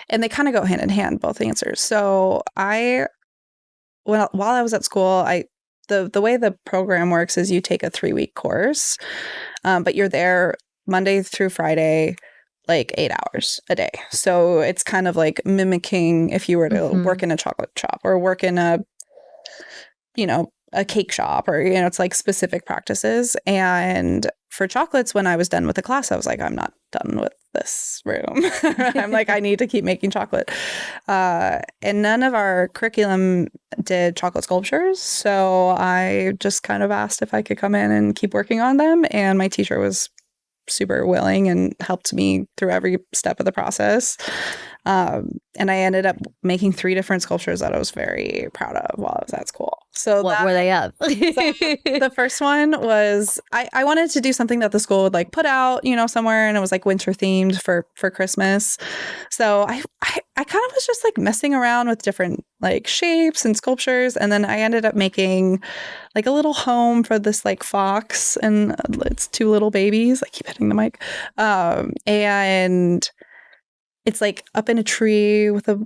Speaker 2: And they kind of go hand in hand, both answers. So while I was at school, the way the program works is you take a 3-week course, but you're there Monday through Friday, like 8 hours a day. So it's kind of like mimicking if you were to work in a chocolate shop or work in a, you know, a cake shop, or, it's like specific practices. And for chocolates, when I was done with the class, I was like, I'm not done with this room. I'm like, I need to keep making chocolate. And none of our curriculum did chocolate sculptures. So I just kind of asked if I could come in and keep working on them. And my teacher was super willing and helped me through every step of the process. And I ended up making 3 different sculptures that I was very proud of while I was at school. So
Speaker 1: what were they of?
Speaker 2: So the first one was I wanted to do something that the school would like put out, somewhere, and it was like winter themed for Christmas. So I kind of was just like messing around with different like shapes and sculptures, and then I ended up making like a little home for this like fox and its 2 little babies. I keep hitting the mic, and it's like up in a tree with a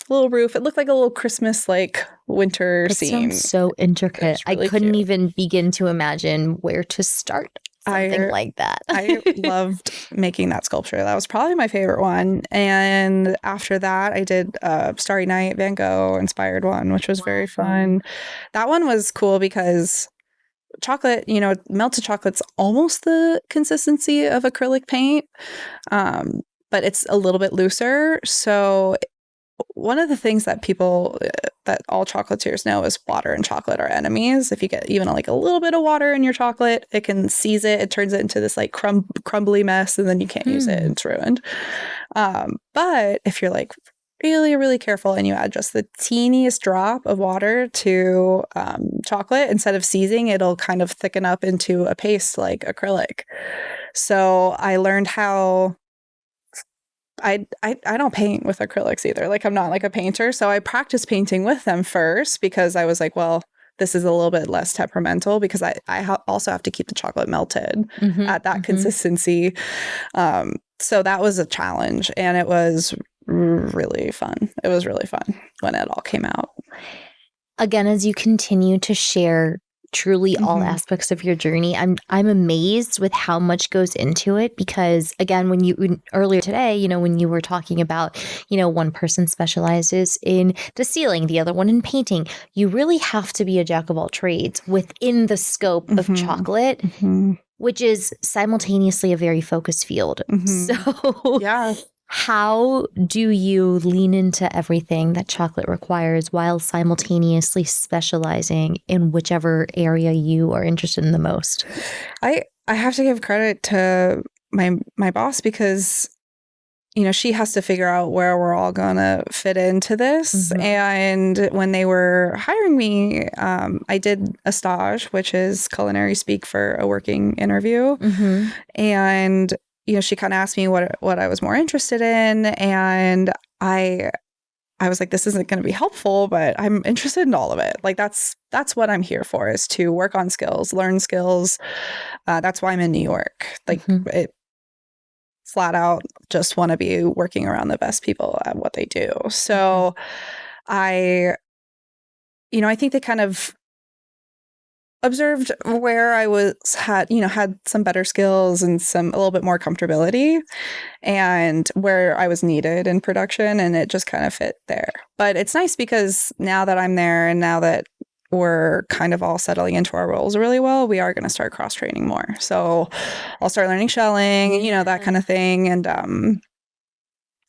Speaker 2: little roof. It looked like a little Christmas like winter scene.
Speaker 1: Sounds so intricate.
Speaker 2: Really
Speaker 1: I couldn't
Speaker 2: cute.
Speaker 1: even begin to imagine where to start something like that.
Speaker 2: I loved making that sculpture. That was probably my favorite one. And after that, I did Starry Night Van Gogh inspired one, which was very fun. That one was cool because chocolate, melted chocolate's almost the consistency of acrylic paint. But it's a little bit looser. So one of the things that that all chocolatiers know is water and chocolate are enemies. If you get even like a little bit of water in your chocolate, it can seize it. It turns it into this like crumbly mess, and then you can't use it. It's ruined. But if you're like really, really careful and you add just the teeniest drop of water to chocolate, instead of seizing, it'll kind of thicken up into a paste like acrylic. So I learned how I don't paint with acrylics either. Like, I'm not like a painter. So I practiced painting with them first because I was like, well, this is a little bit less temperamental because I also have to keep the chocolate melted at that consistency. So that was a challenge, and it was really fun. It was really fun when it all came out.
Speaker 1: Again, as you continue to share truly all aspects of your journey, I'm amazed with how much goes into it, because again, earlier today, when you were talking about, one person specializes in the ceiling, the other one in painting, you really have to be a jack of all trades within the scope of chocolate, which is simultaneously a very focused field. So
Speaker 2: yeah.
Speaker 1: How do you lean into everything that chocolate requires while simultaneously specializing in whichever area you are interested in the most?
Speaker 2: I have to give credit to my boss because, she has to figure out where we're all going to fit into this. And when they were hiring me, I did a stage, which is culinary speak for a working interview. And she kind of asked me what I was more interested in, and I was like, this isn't going to be helpful, but I'm interested in all of it. Like that's what I'm here for, is to work on skills, learn skills. That's why I'm in New York. Like it flat out just want to be working around the best people at what they do. So I think they kind of observed where I had some better skills and a little bit more comfortability, and where I was needed in production, and it just kind of fit there. But it's nice because now that I'm there and now that we're kind of all settling into our roles really well, we are going to start cross-training more. So I'll start learning shelling, that kind of thing. And,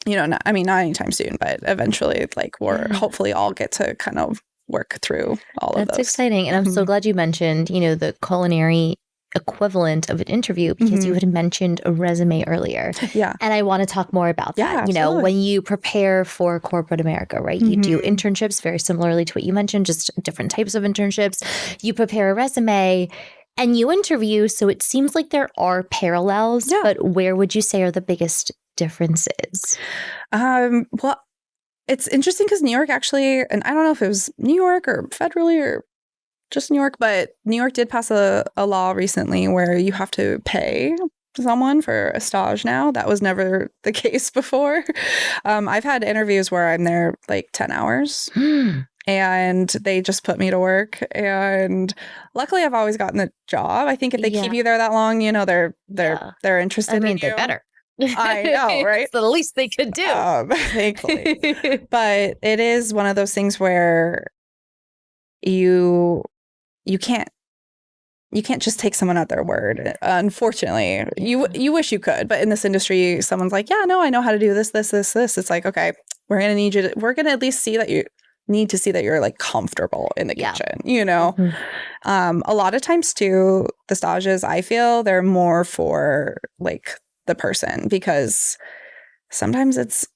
Speaker 2: not anytime soon, but eventually, like, we're hopefully all get to kind of work through all of those.
Speaker 1: That's exciting. And I'm so glad you mentioned, the culinary equivalent of an interview, because you had mentioned a resume earlier.
Speaker 2: Yeah.
Speaker 1: And I want to talk more about that.
Speaker 2: Absolutely.
Speaker 1: When you prepare for corporate America, right? You do internships very similarly to what you mentioned, just different types of internships. You prepare a resume and you interview. So it seems like there are parallels, but where would you say are the biggest differences?
Speaker 2: Well, it's interesting because New York actually, and I don't know if it was New York or federally or just New York, but New York did pass a law recently where you have to pay someone for a stage now. That was never the case before. I've had interviews where I'm there like 10 hours and they just put me to work. And luckily I've always gotten the job. I think if they keep you there that long, they're interested in you.
Speaker 1: They're better.
Speaker 2: I know, right?
Speaker 1: It's the least they could do.
Speaker 2: Thankfully. But it is one of those things where you can't just take someone at their word. Unfortunately, you wish you could, but in this industry, someone's like, yeah, no, I know how to do this. It's like, okay, we're going to at least see that you need to see that you're like comfortable in the kitchen, you know? Mm-hmm. A lot of times too, the stages, I feel they're more for like the person, because sometimes it's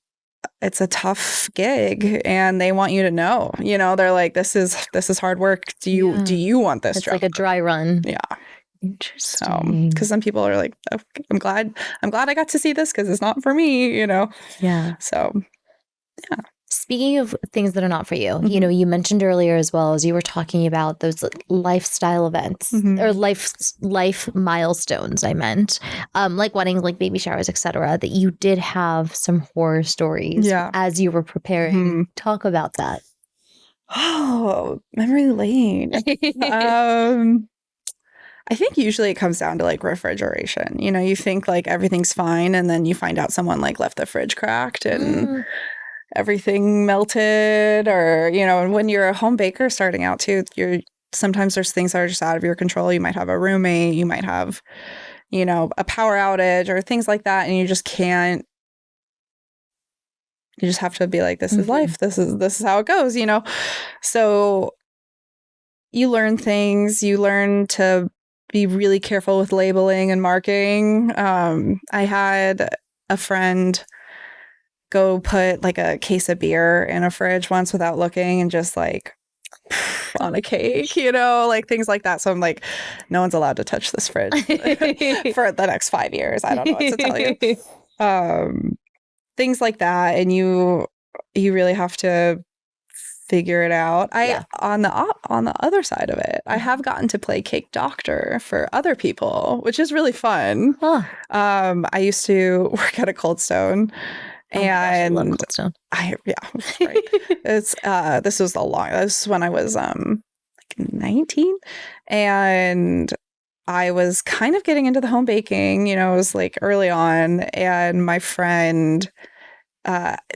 Speaker 2: a tough gig and they want you to know, you know, they're like, this is hard work. Do you want this?
Speaker 1: It's like a dry run.
Speaker 2: Yeah.
Speaker 1: Interesting.
Speaker 2: Because some people are like, oh, I'm glad I got to see this because it's not for me, you know?
Speaker 1: Yeah.
Speaker 2: So, yeah.
Speaker 1: Speaking of things that are not for you, you know, you mentioned earlier as well as you were talking about those lifestyle events or life milestones, I meant, like weddings, like baby showers, etc., that you did have some horror stories as you were preparing. Talk about that.
Speaker 2: Oh, memory lane. I think usually it comes down to like refrigeration. You know, you think like everything's fine and then you find out someone like left the fridge cracked and everything melted, or, you know, and when you're a home baker starting out too, sometimes there's things that are just out of your control. You might have a roommate, you might have, you know, a power outage or things like that. And you just have to be like, this is life. This is how it goes, you know? So you learn things, you learn to be really careful with labeling and marking. I had a friend go put like a case of beer in a fridge once without looking and just like on a cake, you know, like things like that. So I'm like, no one's allowed to touch this fridge for the next 5 years. I don't know what to tell you. Things like that. And you really have to figure it out. On the other side of it, I have gotten to play cake doctor for other people, which is really fun. I used to work at a Cold Stone. And I love Cold Stone. Right. This was when I was like 19, and I was kind of getting into the home baking, you know, it was like early on, and my friend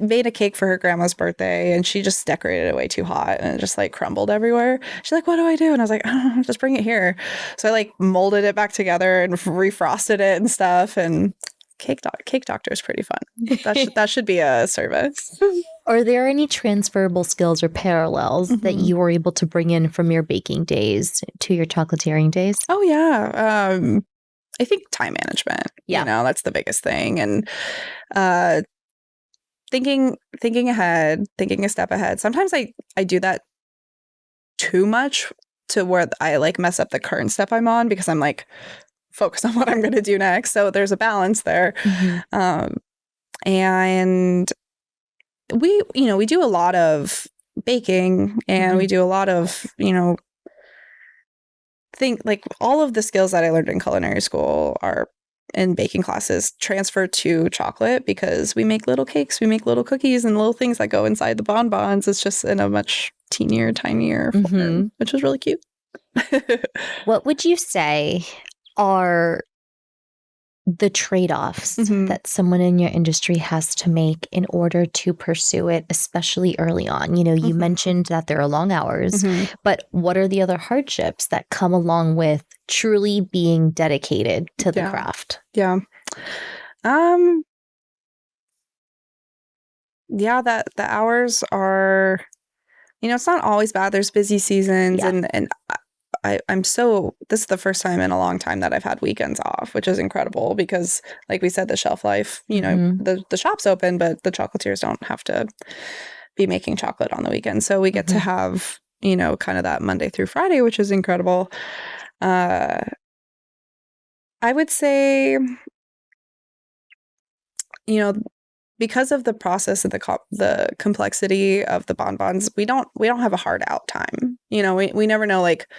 Speaker 2: made a cake for her grandma's birthday, and she just decorated it way too hot and it just like crumbled everywhere. She's like, what do I do? And I was like, oh, just bring it here. So I like molded it back together and refrosted it and stuff, and cake doctor is pretty fun. That should be a service.
Speaker 1: Are there any transferable skills or parallels that you were able to bring in from your baking days to your chocolatiering days?
Speaker 2: Oh yeah. I think time management. Yeah. You know, that's the biggest thing. And thinking ahead, thinking a step ahead. Sometimes I do that too much to where I like mess up the current step I'm on, because I'm like focused on what I'm going to do next. So there's a balance there. And we do a lot of baking, and we do a lot of, you know, like all of the skills that I learned in culinary school are in baking classes transfer to chocolate, because we make little cakes, we make little cookies and little things that go inside the bonbons. It's just in a much teenier, tinier form, which was really cute.
Speaker 1: What would you say are the trade-offs that someone in your industry has to make in order to pursue it, especially early on? You know, you mentioned that there are long hours, but what are the other hardships that come along with truly being dedicated to the craft? Yeah.
Speaker 2: That the hours are, you know, it's not always bad. There's busy seasons, and this is the first time in a long time that I've had weekends off, which is incredible, because like we said, the shelf life, you know, the shop's open, but the chocolatiers don't have to be making chocolate on the weekend. So we get to have, you know, kind of that Monday through Friday, which is incredible. I would say, you know, because of the process and the complexity of the bonbons, we don't have a hard out time. You know, we never know, like,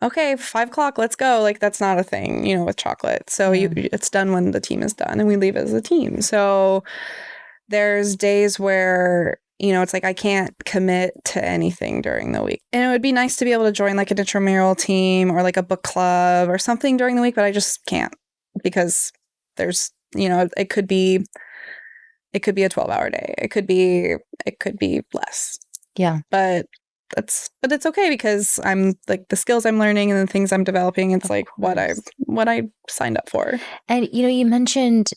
Speaker 2: okay, 5 o'clock, let's go. Like, that's not a thing, you know, with chocolate. So it's done when the team is done, and we leave as a team. So there's days where, you know, it's like I can't commit to anything during the week. And it would be nice to be able to join like an intramural team or like a book club or something during the week, but I just can't, because there's, you know, it could be a 12-hour day. It could be less.
Speaker 1: Yeah.
Speaker 2: But but it's okay because I'm like the skills I'm learning and the things I'm developing. It's like what I signed up for.
Speaker 1: And, you mentioned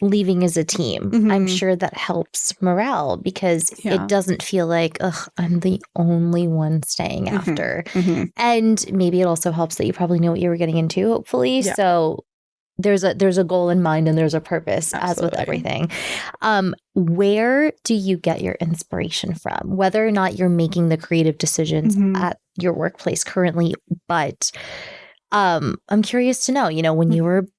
Speaker 1: leaving as a team.
Speaker 2: Mm-hmm.
Speaker 1: I'm sure that helps morale because it doesn't feel like, I'm the only one staying after.
Speaker 2: Mm-hmm. And
Speaker 1: maybe it also helps that you probably know what you were getting into, hopefully. Yeah. So there's a goal in mind and there's a purpose. Absolutely. As with everything. Where do you get your inspiration from? Whether or not you're making the creative decisions at your workplace currently, but I'm curious to know, when you were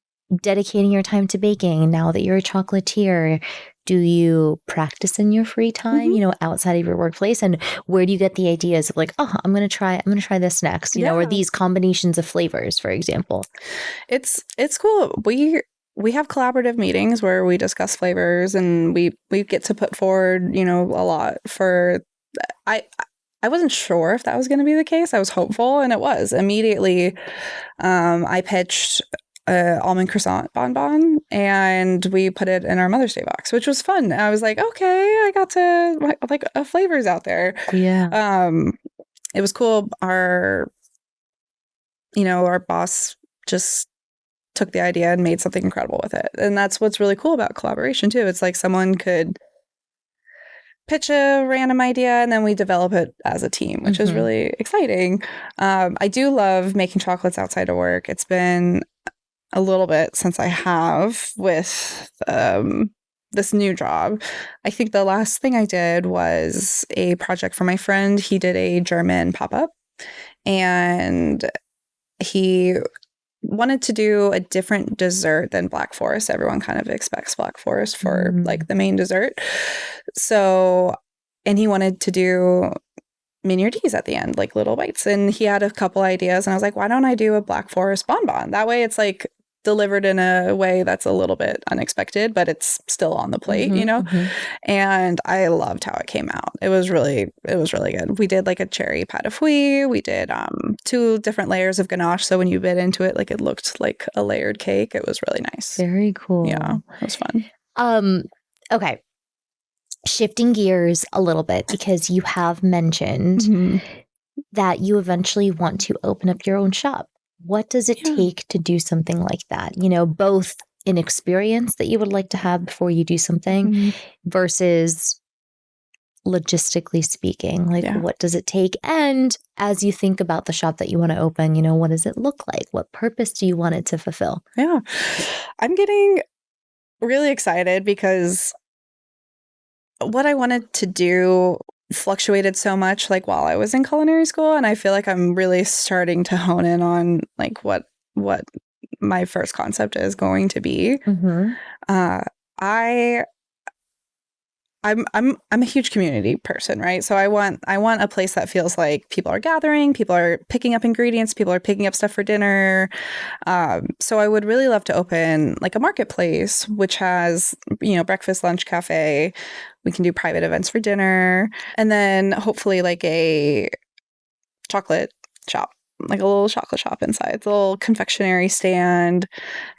Speaker 1: dedicating your time to baking, now that you're a chocolatier, do you practice in your free time, outside of your workplace? And where do you get the ideas of like, I'm going to try this next, or these combinations of flavors, for example?
Speaker 2: It's cool. We have collaborative meetings where we discuss flavors and we get to put forward, a lot for, I wasn't sure if that was going to be the case. I was hopeful and it was immediately. I pitched almond croissant bonbon and we put it in our Mother's Day box, which was fun. I was like, okay, I got to like flavors out there.
Speaker 1: Yeah.
Speaker 2: It was cool. Our boss just took the idea and made something incredible with it. And that's what's really cool about collaboration too. It's like someone could pitch a random idea and then we develop it as a team, which is really exciting. I do love making chocolates outside of work. It's been a little bit since I have with this new job. I think the last thing I did was a project for my friend. He did a German pop-up and he wanted to do a different dessert than Black Forest. Everyone kind of expects Black Forest for like the main dessert. So, and he wanted to do miniardises at the end, like little bites. And he had a couple ideas and I was like, why don't I do a Black Forest bonbon? That way it's like delivered in a way that's a little bit unexpected, but it's still on the plate, And I loved how it came out. It was really good. We did like a cherry pâte à fouille. We did 2 different layers of ganache. So when you bit into it, like it looked like a layered cake. It was really nice.
Speaker 1: Very cool.
Speaker 2: Yeah, it was fun.
Speaker 1: Okay. Shifting gears a little bit because you have mentioned that you eventually want to open up your own shop. What does it take to do something like that? Both an experience that you would like to have before you do something versus logistically speaking, like what does it take? And as you think about the shop that you want to open, what does it look like? What purpose do you want it to fulfill?
Speaker 2: Yeah, I'm getting really excited because what I wanted to do fluctuated so much like while I was in culinary school, and I feel like I'm really starting to hone in on like what my first concept is going to be. I'm a huge community person, right? So I want a place that feels like people are gathering, people are picking up ingredients, people are picking up stuff for dinner. So I would really love to open like a marketplace, which has, breakfast, lunch, cafe. We can do private events for dinner. And then hopefully like a chocolate shop, like a little chocolate shop inside, a little confectionery stand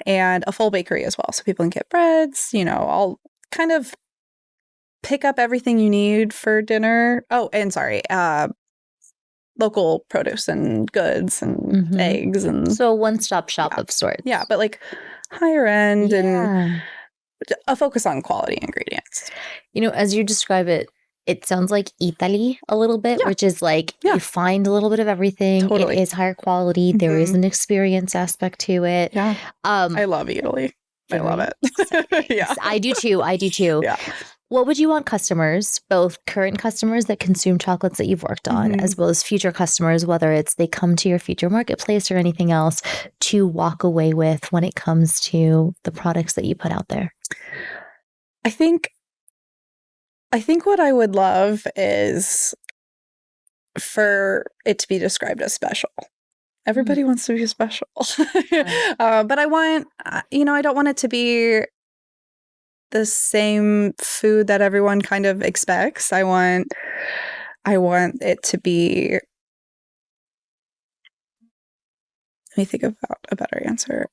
Speaker 2: and a full bakery as well. So people can get breads, all kind of pick up everything you need for dinner. Oh, and sorry, local produce and goods and eggs. And
Speaker 1: so one-stop shop of sorts.
Speaker 2: Yeah, but like higher end and a focus on quality ingredients.
Speaker 1: As you describe it, it sounds like Italy a little bit, which is like you find a little bit of everything. Totally. It is higher quality. There is an experience aspect to it.
Speaker 2: Yeah. I love Italy. I love it.
Speaker 1: Yeah. I do too.
Speaker 2: Yeah.
Speaker 1: What would you want customers, both current customers that consume chocolates that you've worked on, as well as future customers, whether it's they come to your future marketplace or anything else, to walk away with when it comes to the products that you put out there?
Speaker 2: I think what I would love is for it to be described as special. Everybody wants to be special. But I want, I don't want it to be the same food that everyone kind of expects. I want it to be, let me think about a better answer.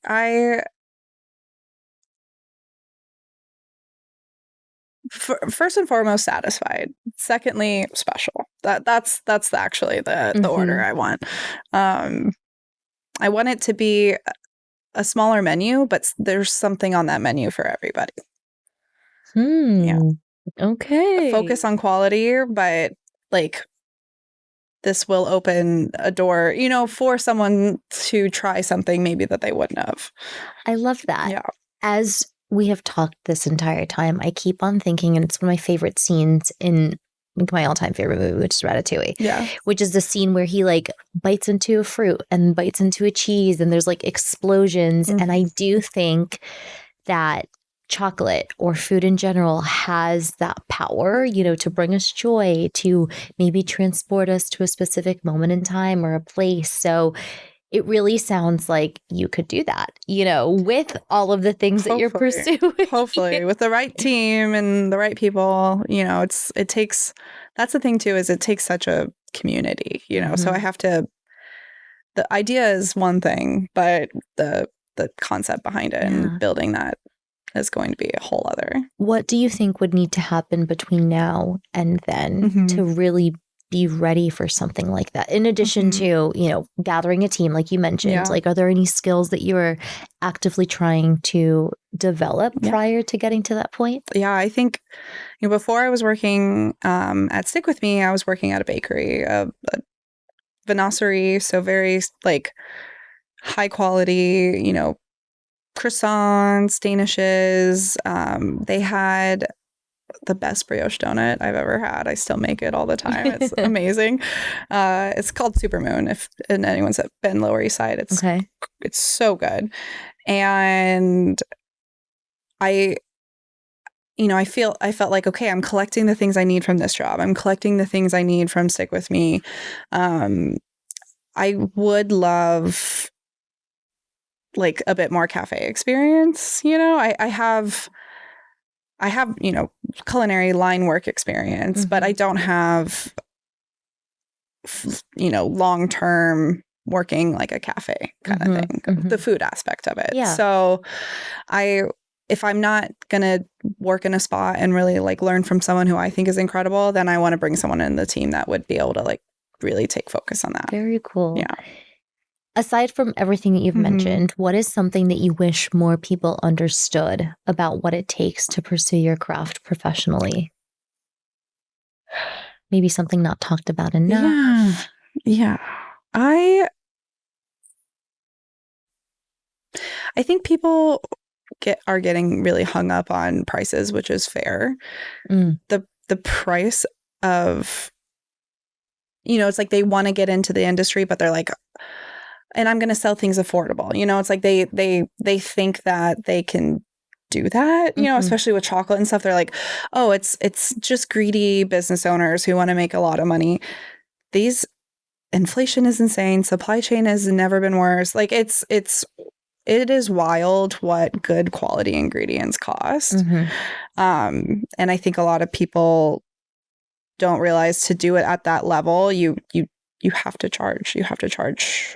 Speaker 2: First and foremost, satisfied. Secondly, special. That's actually the order I want. I want it to be a smaller menu, but there's something on that menu for everybody. Yeah.
Speaker 1: Okay.
Speaker 2: Focus on quality, but like this will open a door, for someone to try something maybe that they wouldn't have.
Speaker 1: I love that.
Speaker 2: Yeah.
Speaker 1: As we have talked this entire time, I keep on thinking, and it's one of my favorite scenes in my all-time favorite movie, which is Ratatouille.
Speaker 2: Yeah.
Speaker 1: Which is the scene where he like bites into a fruit and bites into a cheese and there's like explosions. And I do think that chocolate or food in general has that power, to bring us joy, to maybe transport us to a specific moment in time or a place. So it really sounds like you could do that, with all of the things that you're pursuing.
Speaker 2: Hopefully, with the right team and the right people, it takes, that's the thing too, is it takes such a community, so I have to, the idea is one thing, but the concept behind it and building that is going to be a whole other.
Speaker 1: What do you think would need to happen between now and then to really be ready for something like that? In addition to, gathering a team, like you mentioned, like, are there any skills that you're actively trying to develop prior to getting to that point?
Speaker 2: Yeah, I think, before I was working at Stick With Me, I was working at a bakery, a vinacerie. So very like high quality, croissants, danishes. They had the best brioche donut I've ever had. I still make it all the time. It's amazing. It's called Supermoon. If anyone's been Lower East Side, it's so good. And I felt like, okay, I'm collecting the things I need from this job. I'm collecting the things I need from Stick With Me. I would love like a bit more cafe experience. I have culinary line work experience, but I don't have long-term working like a cafe kind of thing, the food aspect of it. So if I'm not going to work in a spot and really like learn from someone who I think is incredible, then I want to bring someone in the team that would be able to like really take focus on that.
Speaker 1: Very cool.
Speaker 2: Yeah.
Speaker 1: Aside from everything that you've mentioned, what is something that you wish more people understood about what it takes to pursue your craft professionally? Maybe something not talked about enough.
Speaker 2: Yeah. I think people are getting really hung up on prices, which is fair. The price of, it's like they want to get into the industry, but they're like, and I'm going to sell things affordable. It's like they think that they can do that, especially with chocolate and stuff. They're like, oh, it's just greedy business owners who want to make a lot of money. Inflation is insane. Supply chain has never been worse. Like it is wild what good quality ingredients cost. And I think a lot of people don't realize to do it at that level, you have to charge. You have to charge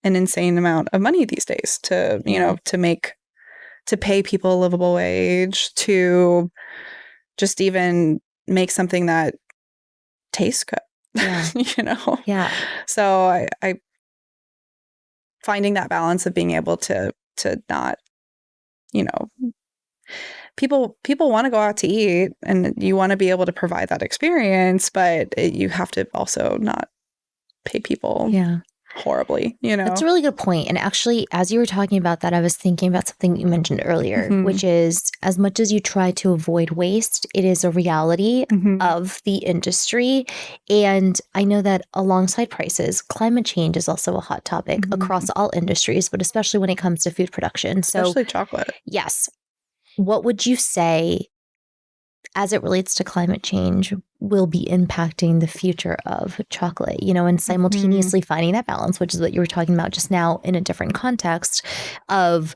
Speaker 2: an insane amount of money these days to, to pay people a livable wage, to just even make something that tastes good.
Speaker 1: Yeah.
Speaker 2: So I finding that balance of being able to not, people want to go out to eat and you want to be able to provide that experience, but you have to also not pay people horribly,
Speaker 1: That's a really good point. And actually, as you were talking about that, I was thinking about something you mentioned earlier, which is as much as you try to avoid waste, it is a reality of the industry. And I know that alongside prices, climate change is also a hot topic across all industries, but especially when it comes to food production.
Speaker 2: Especially chocolate.
Speaker 1: Yes. What would you say, as it relates to climate change, will be impacting the future of chocolate, and simultaneously finding that balance, which is what you were talking about just now in a different context of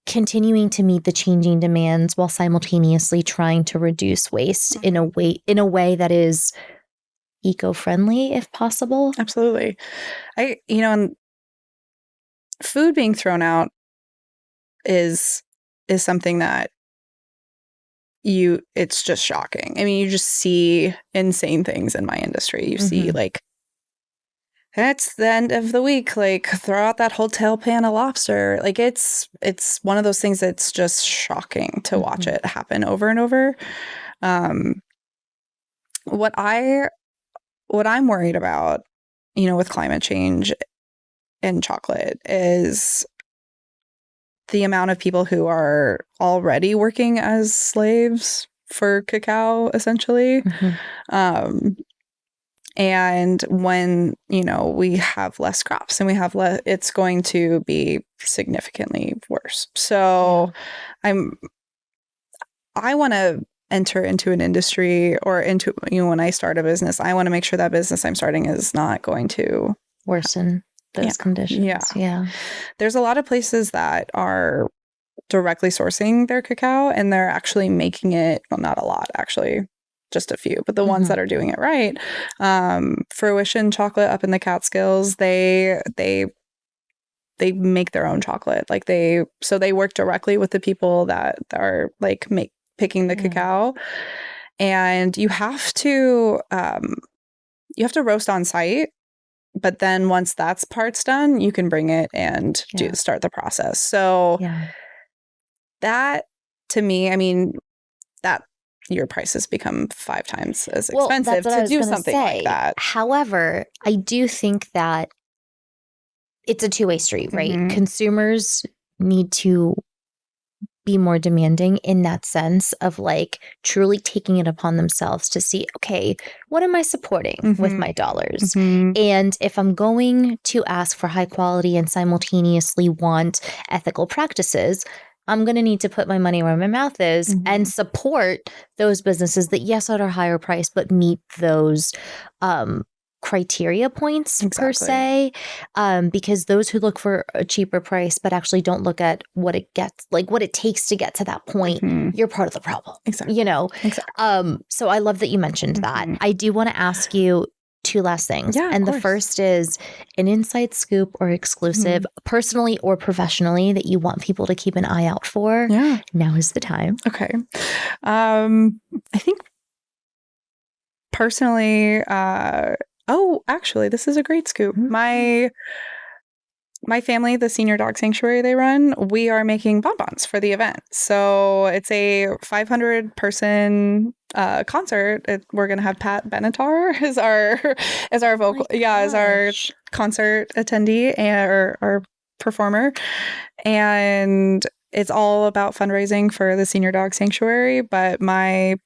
Speaker 1: continuing to meet the changing demands while simultaneously trying to reduce waste in a way that is eco-friendly if possible?
Speaker 2: Absolutely. And food being thrown out is something that it's just shocking. I mean, you just see insane things in my industry. You see like, it's the end of the week, like throw out that whole tail pan of lobster. Like it's one of those things that's just shocking to watch it happen over and over. What I'm worried about, with climate change and chocolate is the amount of people who are already working as slaves for cacao, essentially. And when, we have less crops and we have it's going to be significantly worse. So I want to enter into an industry or into, when I start a business, I want to make sure that business I'm starting is not going to
Speaker 1: worsen those conditions. Yeah.
Speaker 2: There's a lot of places that are directly sourcing their cacao and they're actually making it, well, not a lot, actually, just a few, but the ones that are doing it right. Fruition Chocolate up in the Catskills, they make their own chocolate. Like they work directly with the people that are like picking the cacao, and you have to roast on site. But then once that's part's done, you can bring it and start the process. So that, to me, I mean, that your prices become 5 times as expensive to do something like that.
Speaker 1: However, I do think that it's a two-way street, right? Consumers need to be more demanding in that sense of like truly taking it upon themselves to see, okay, what am I supporting with my dollars? And if I'm going to ask for high quality and simultaneously want ethical practices, I'm going to need to put my money where my mouth is and support those businesses that, yes, are at a higher price, but meet those criteria points per se, because those who look for a cheaper price but actually don't look at what it gets, like what it takes to get to that point, you're part of the problem. So I love that you mentioned that. I do want to ask you 2 last things. And the first is an inside scoop or exclusive, personally or professionally, that you want people to keep an eye out for. Now is the time.
Speaker 2: Okay. I think personally, actually, this is a great scoop. My family, the Senior Dog Sanctuary they run, we are making bonbons for the event. So it's a 500-person concert. We're going to have Pat Benatar as our vocal, as our concert attendee and our performer. And it's all about fundraising for the Senior Dog Sanctuary. But my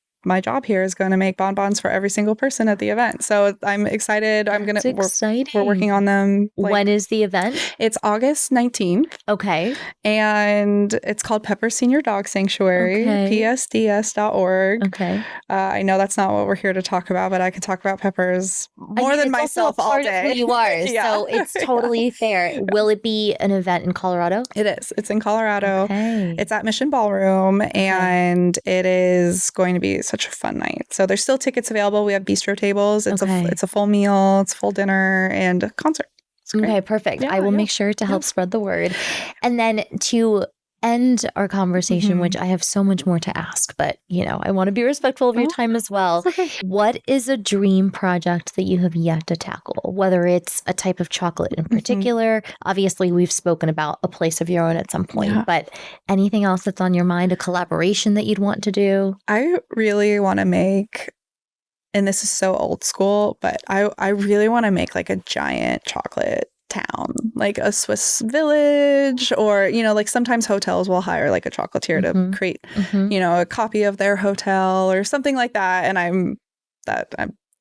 Speaker 2: job here is going to make bonbons for every single person at the event. So I'm excited. We're working on them.
Speaker 1: When is the event?
Speaker 2: It's August 19th.
Speaker 1: Okay.
Speaker 2: And it's called Pepper Senior Dog Sanctuary, psds.org.
Speaker 1: Okay.
Speaker 2: I know that's not what we're here to talk about, but I could talk about peppers more than myself all day.
Speaker 1: Of who you are. So it's totally fair. Will it be an event in Colorado?
Speaker 2: It is. It's in Colorado. Okay. It's at Mission Ballroom, and it is going to be such a fun night. So there's still tickets available. We have bistro tables. It's a full meal. It's full dinner and a concert.
Speaker 1: Okay, perfect. I will make sure to help spread the word. And then to end our conversation, which I have so much more to ask, but I want to be respectful of your time as well. Okay. What is a dream project that you have yet to tackle? Whether it's a type of chocolate in particular, obviously we've spoken about a place of your own at some point, but anything else that's on your mind, a collaboration that you'd want to do?
Speaker 2: I really want to make, and this is so old school, but I really want to make like a giant chocolate town, like a Swiss village, or like sometimes hotels will hire like a chocolatier to create a copy of their hotel or something like that, and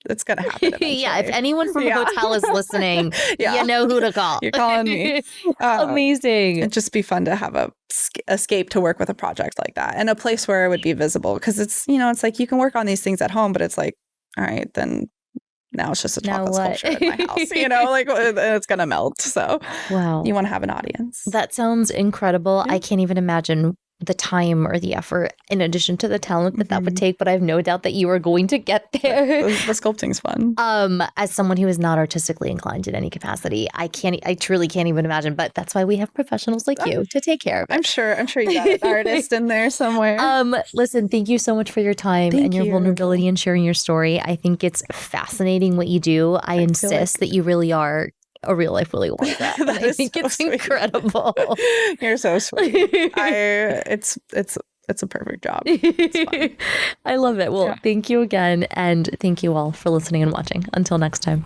Speaker 2: it's gonna happen eventually.
Speaker 1: If anyone from a hotel is listening, you know who to call.
Speaker 2: You're calling me.
Speaker 1: Amazing.
Speaker 2: It'd just be fun to have a escape to work with a project like that, and a place where it would be visible, because it's it's like you can work on these things at home, but it's like, all right, then now it's just a chocolate sculpture in my house, like it's going to melt. So you want to have an audience.
Speaker 1: That sounds incredible. I can't even imagine the time or the effort in addition to the talent that would take, but I have no doubt that you are going to get there.
Speaker 2: The sculpting's fun.
Speaker 1: As someone who is not artistically inclined in any capacity, I truly can't even imagine, but that's why we have professionals like you to take care of it.
Speaker 2: I'm sure you got an artist in there somewhere.
Speaker 1: Listen, thank you so much for your time and your vulnerability and sharing your story. I think it's fascinating what you do. I insist that you really are a real life Willy Wonka. I think it's incredible.
Speaker 2: You're so sweet. It's a perfect job. It's fun.
Speaker 1: I love it. Well, thank you again. And thank you all for listening and watching. Until next time.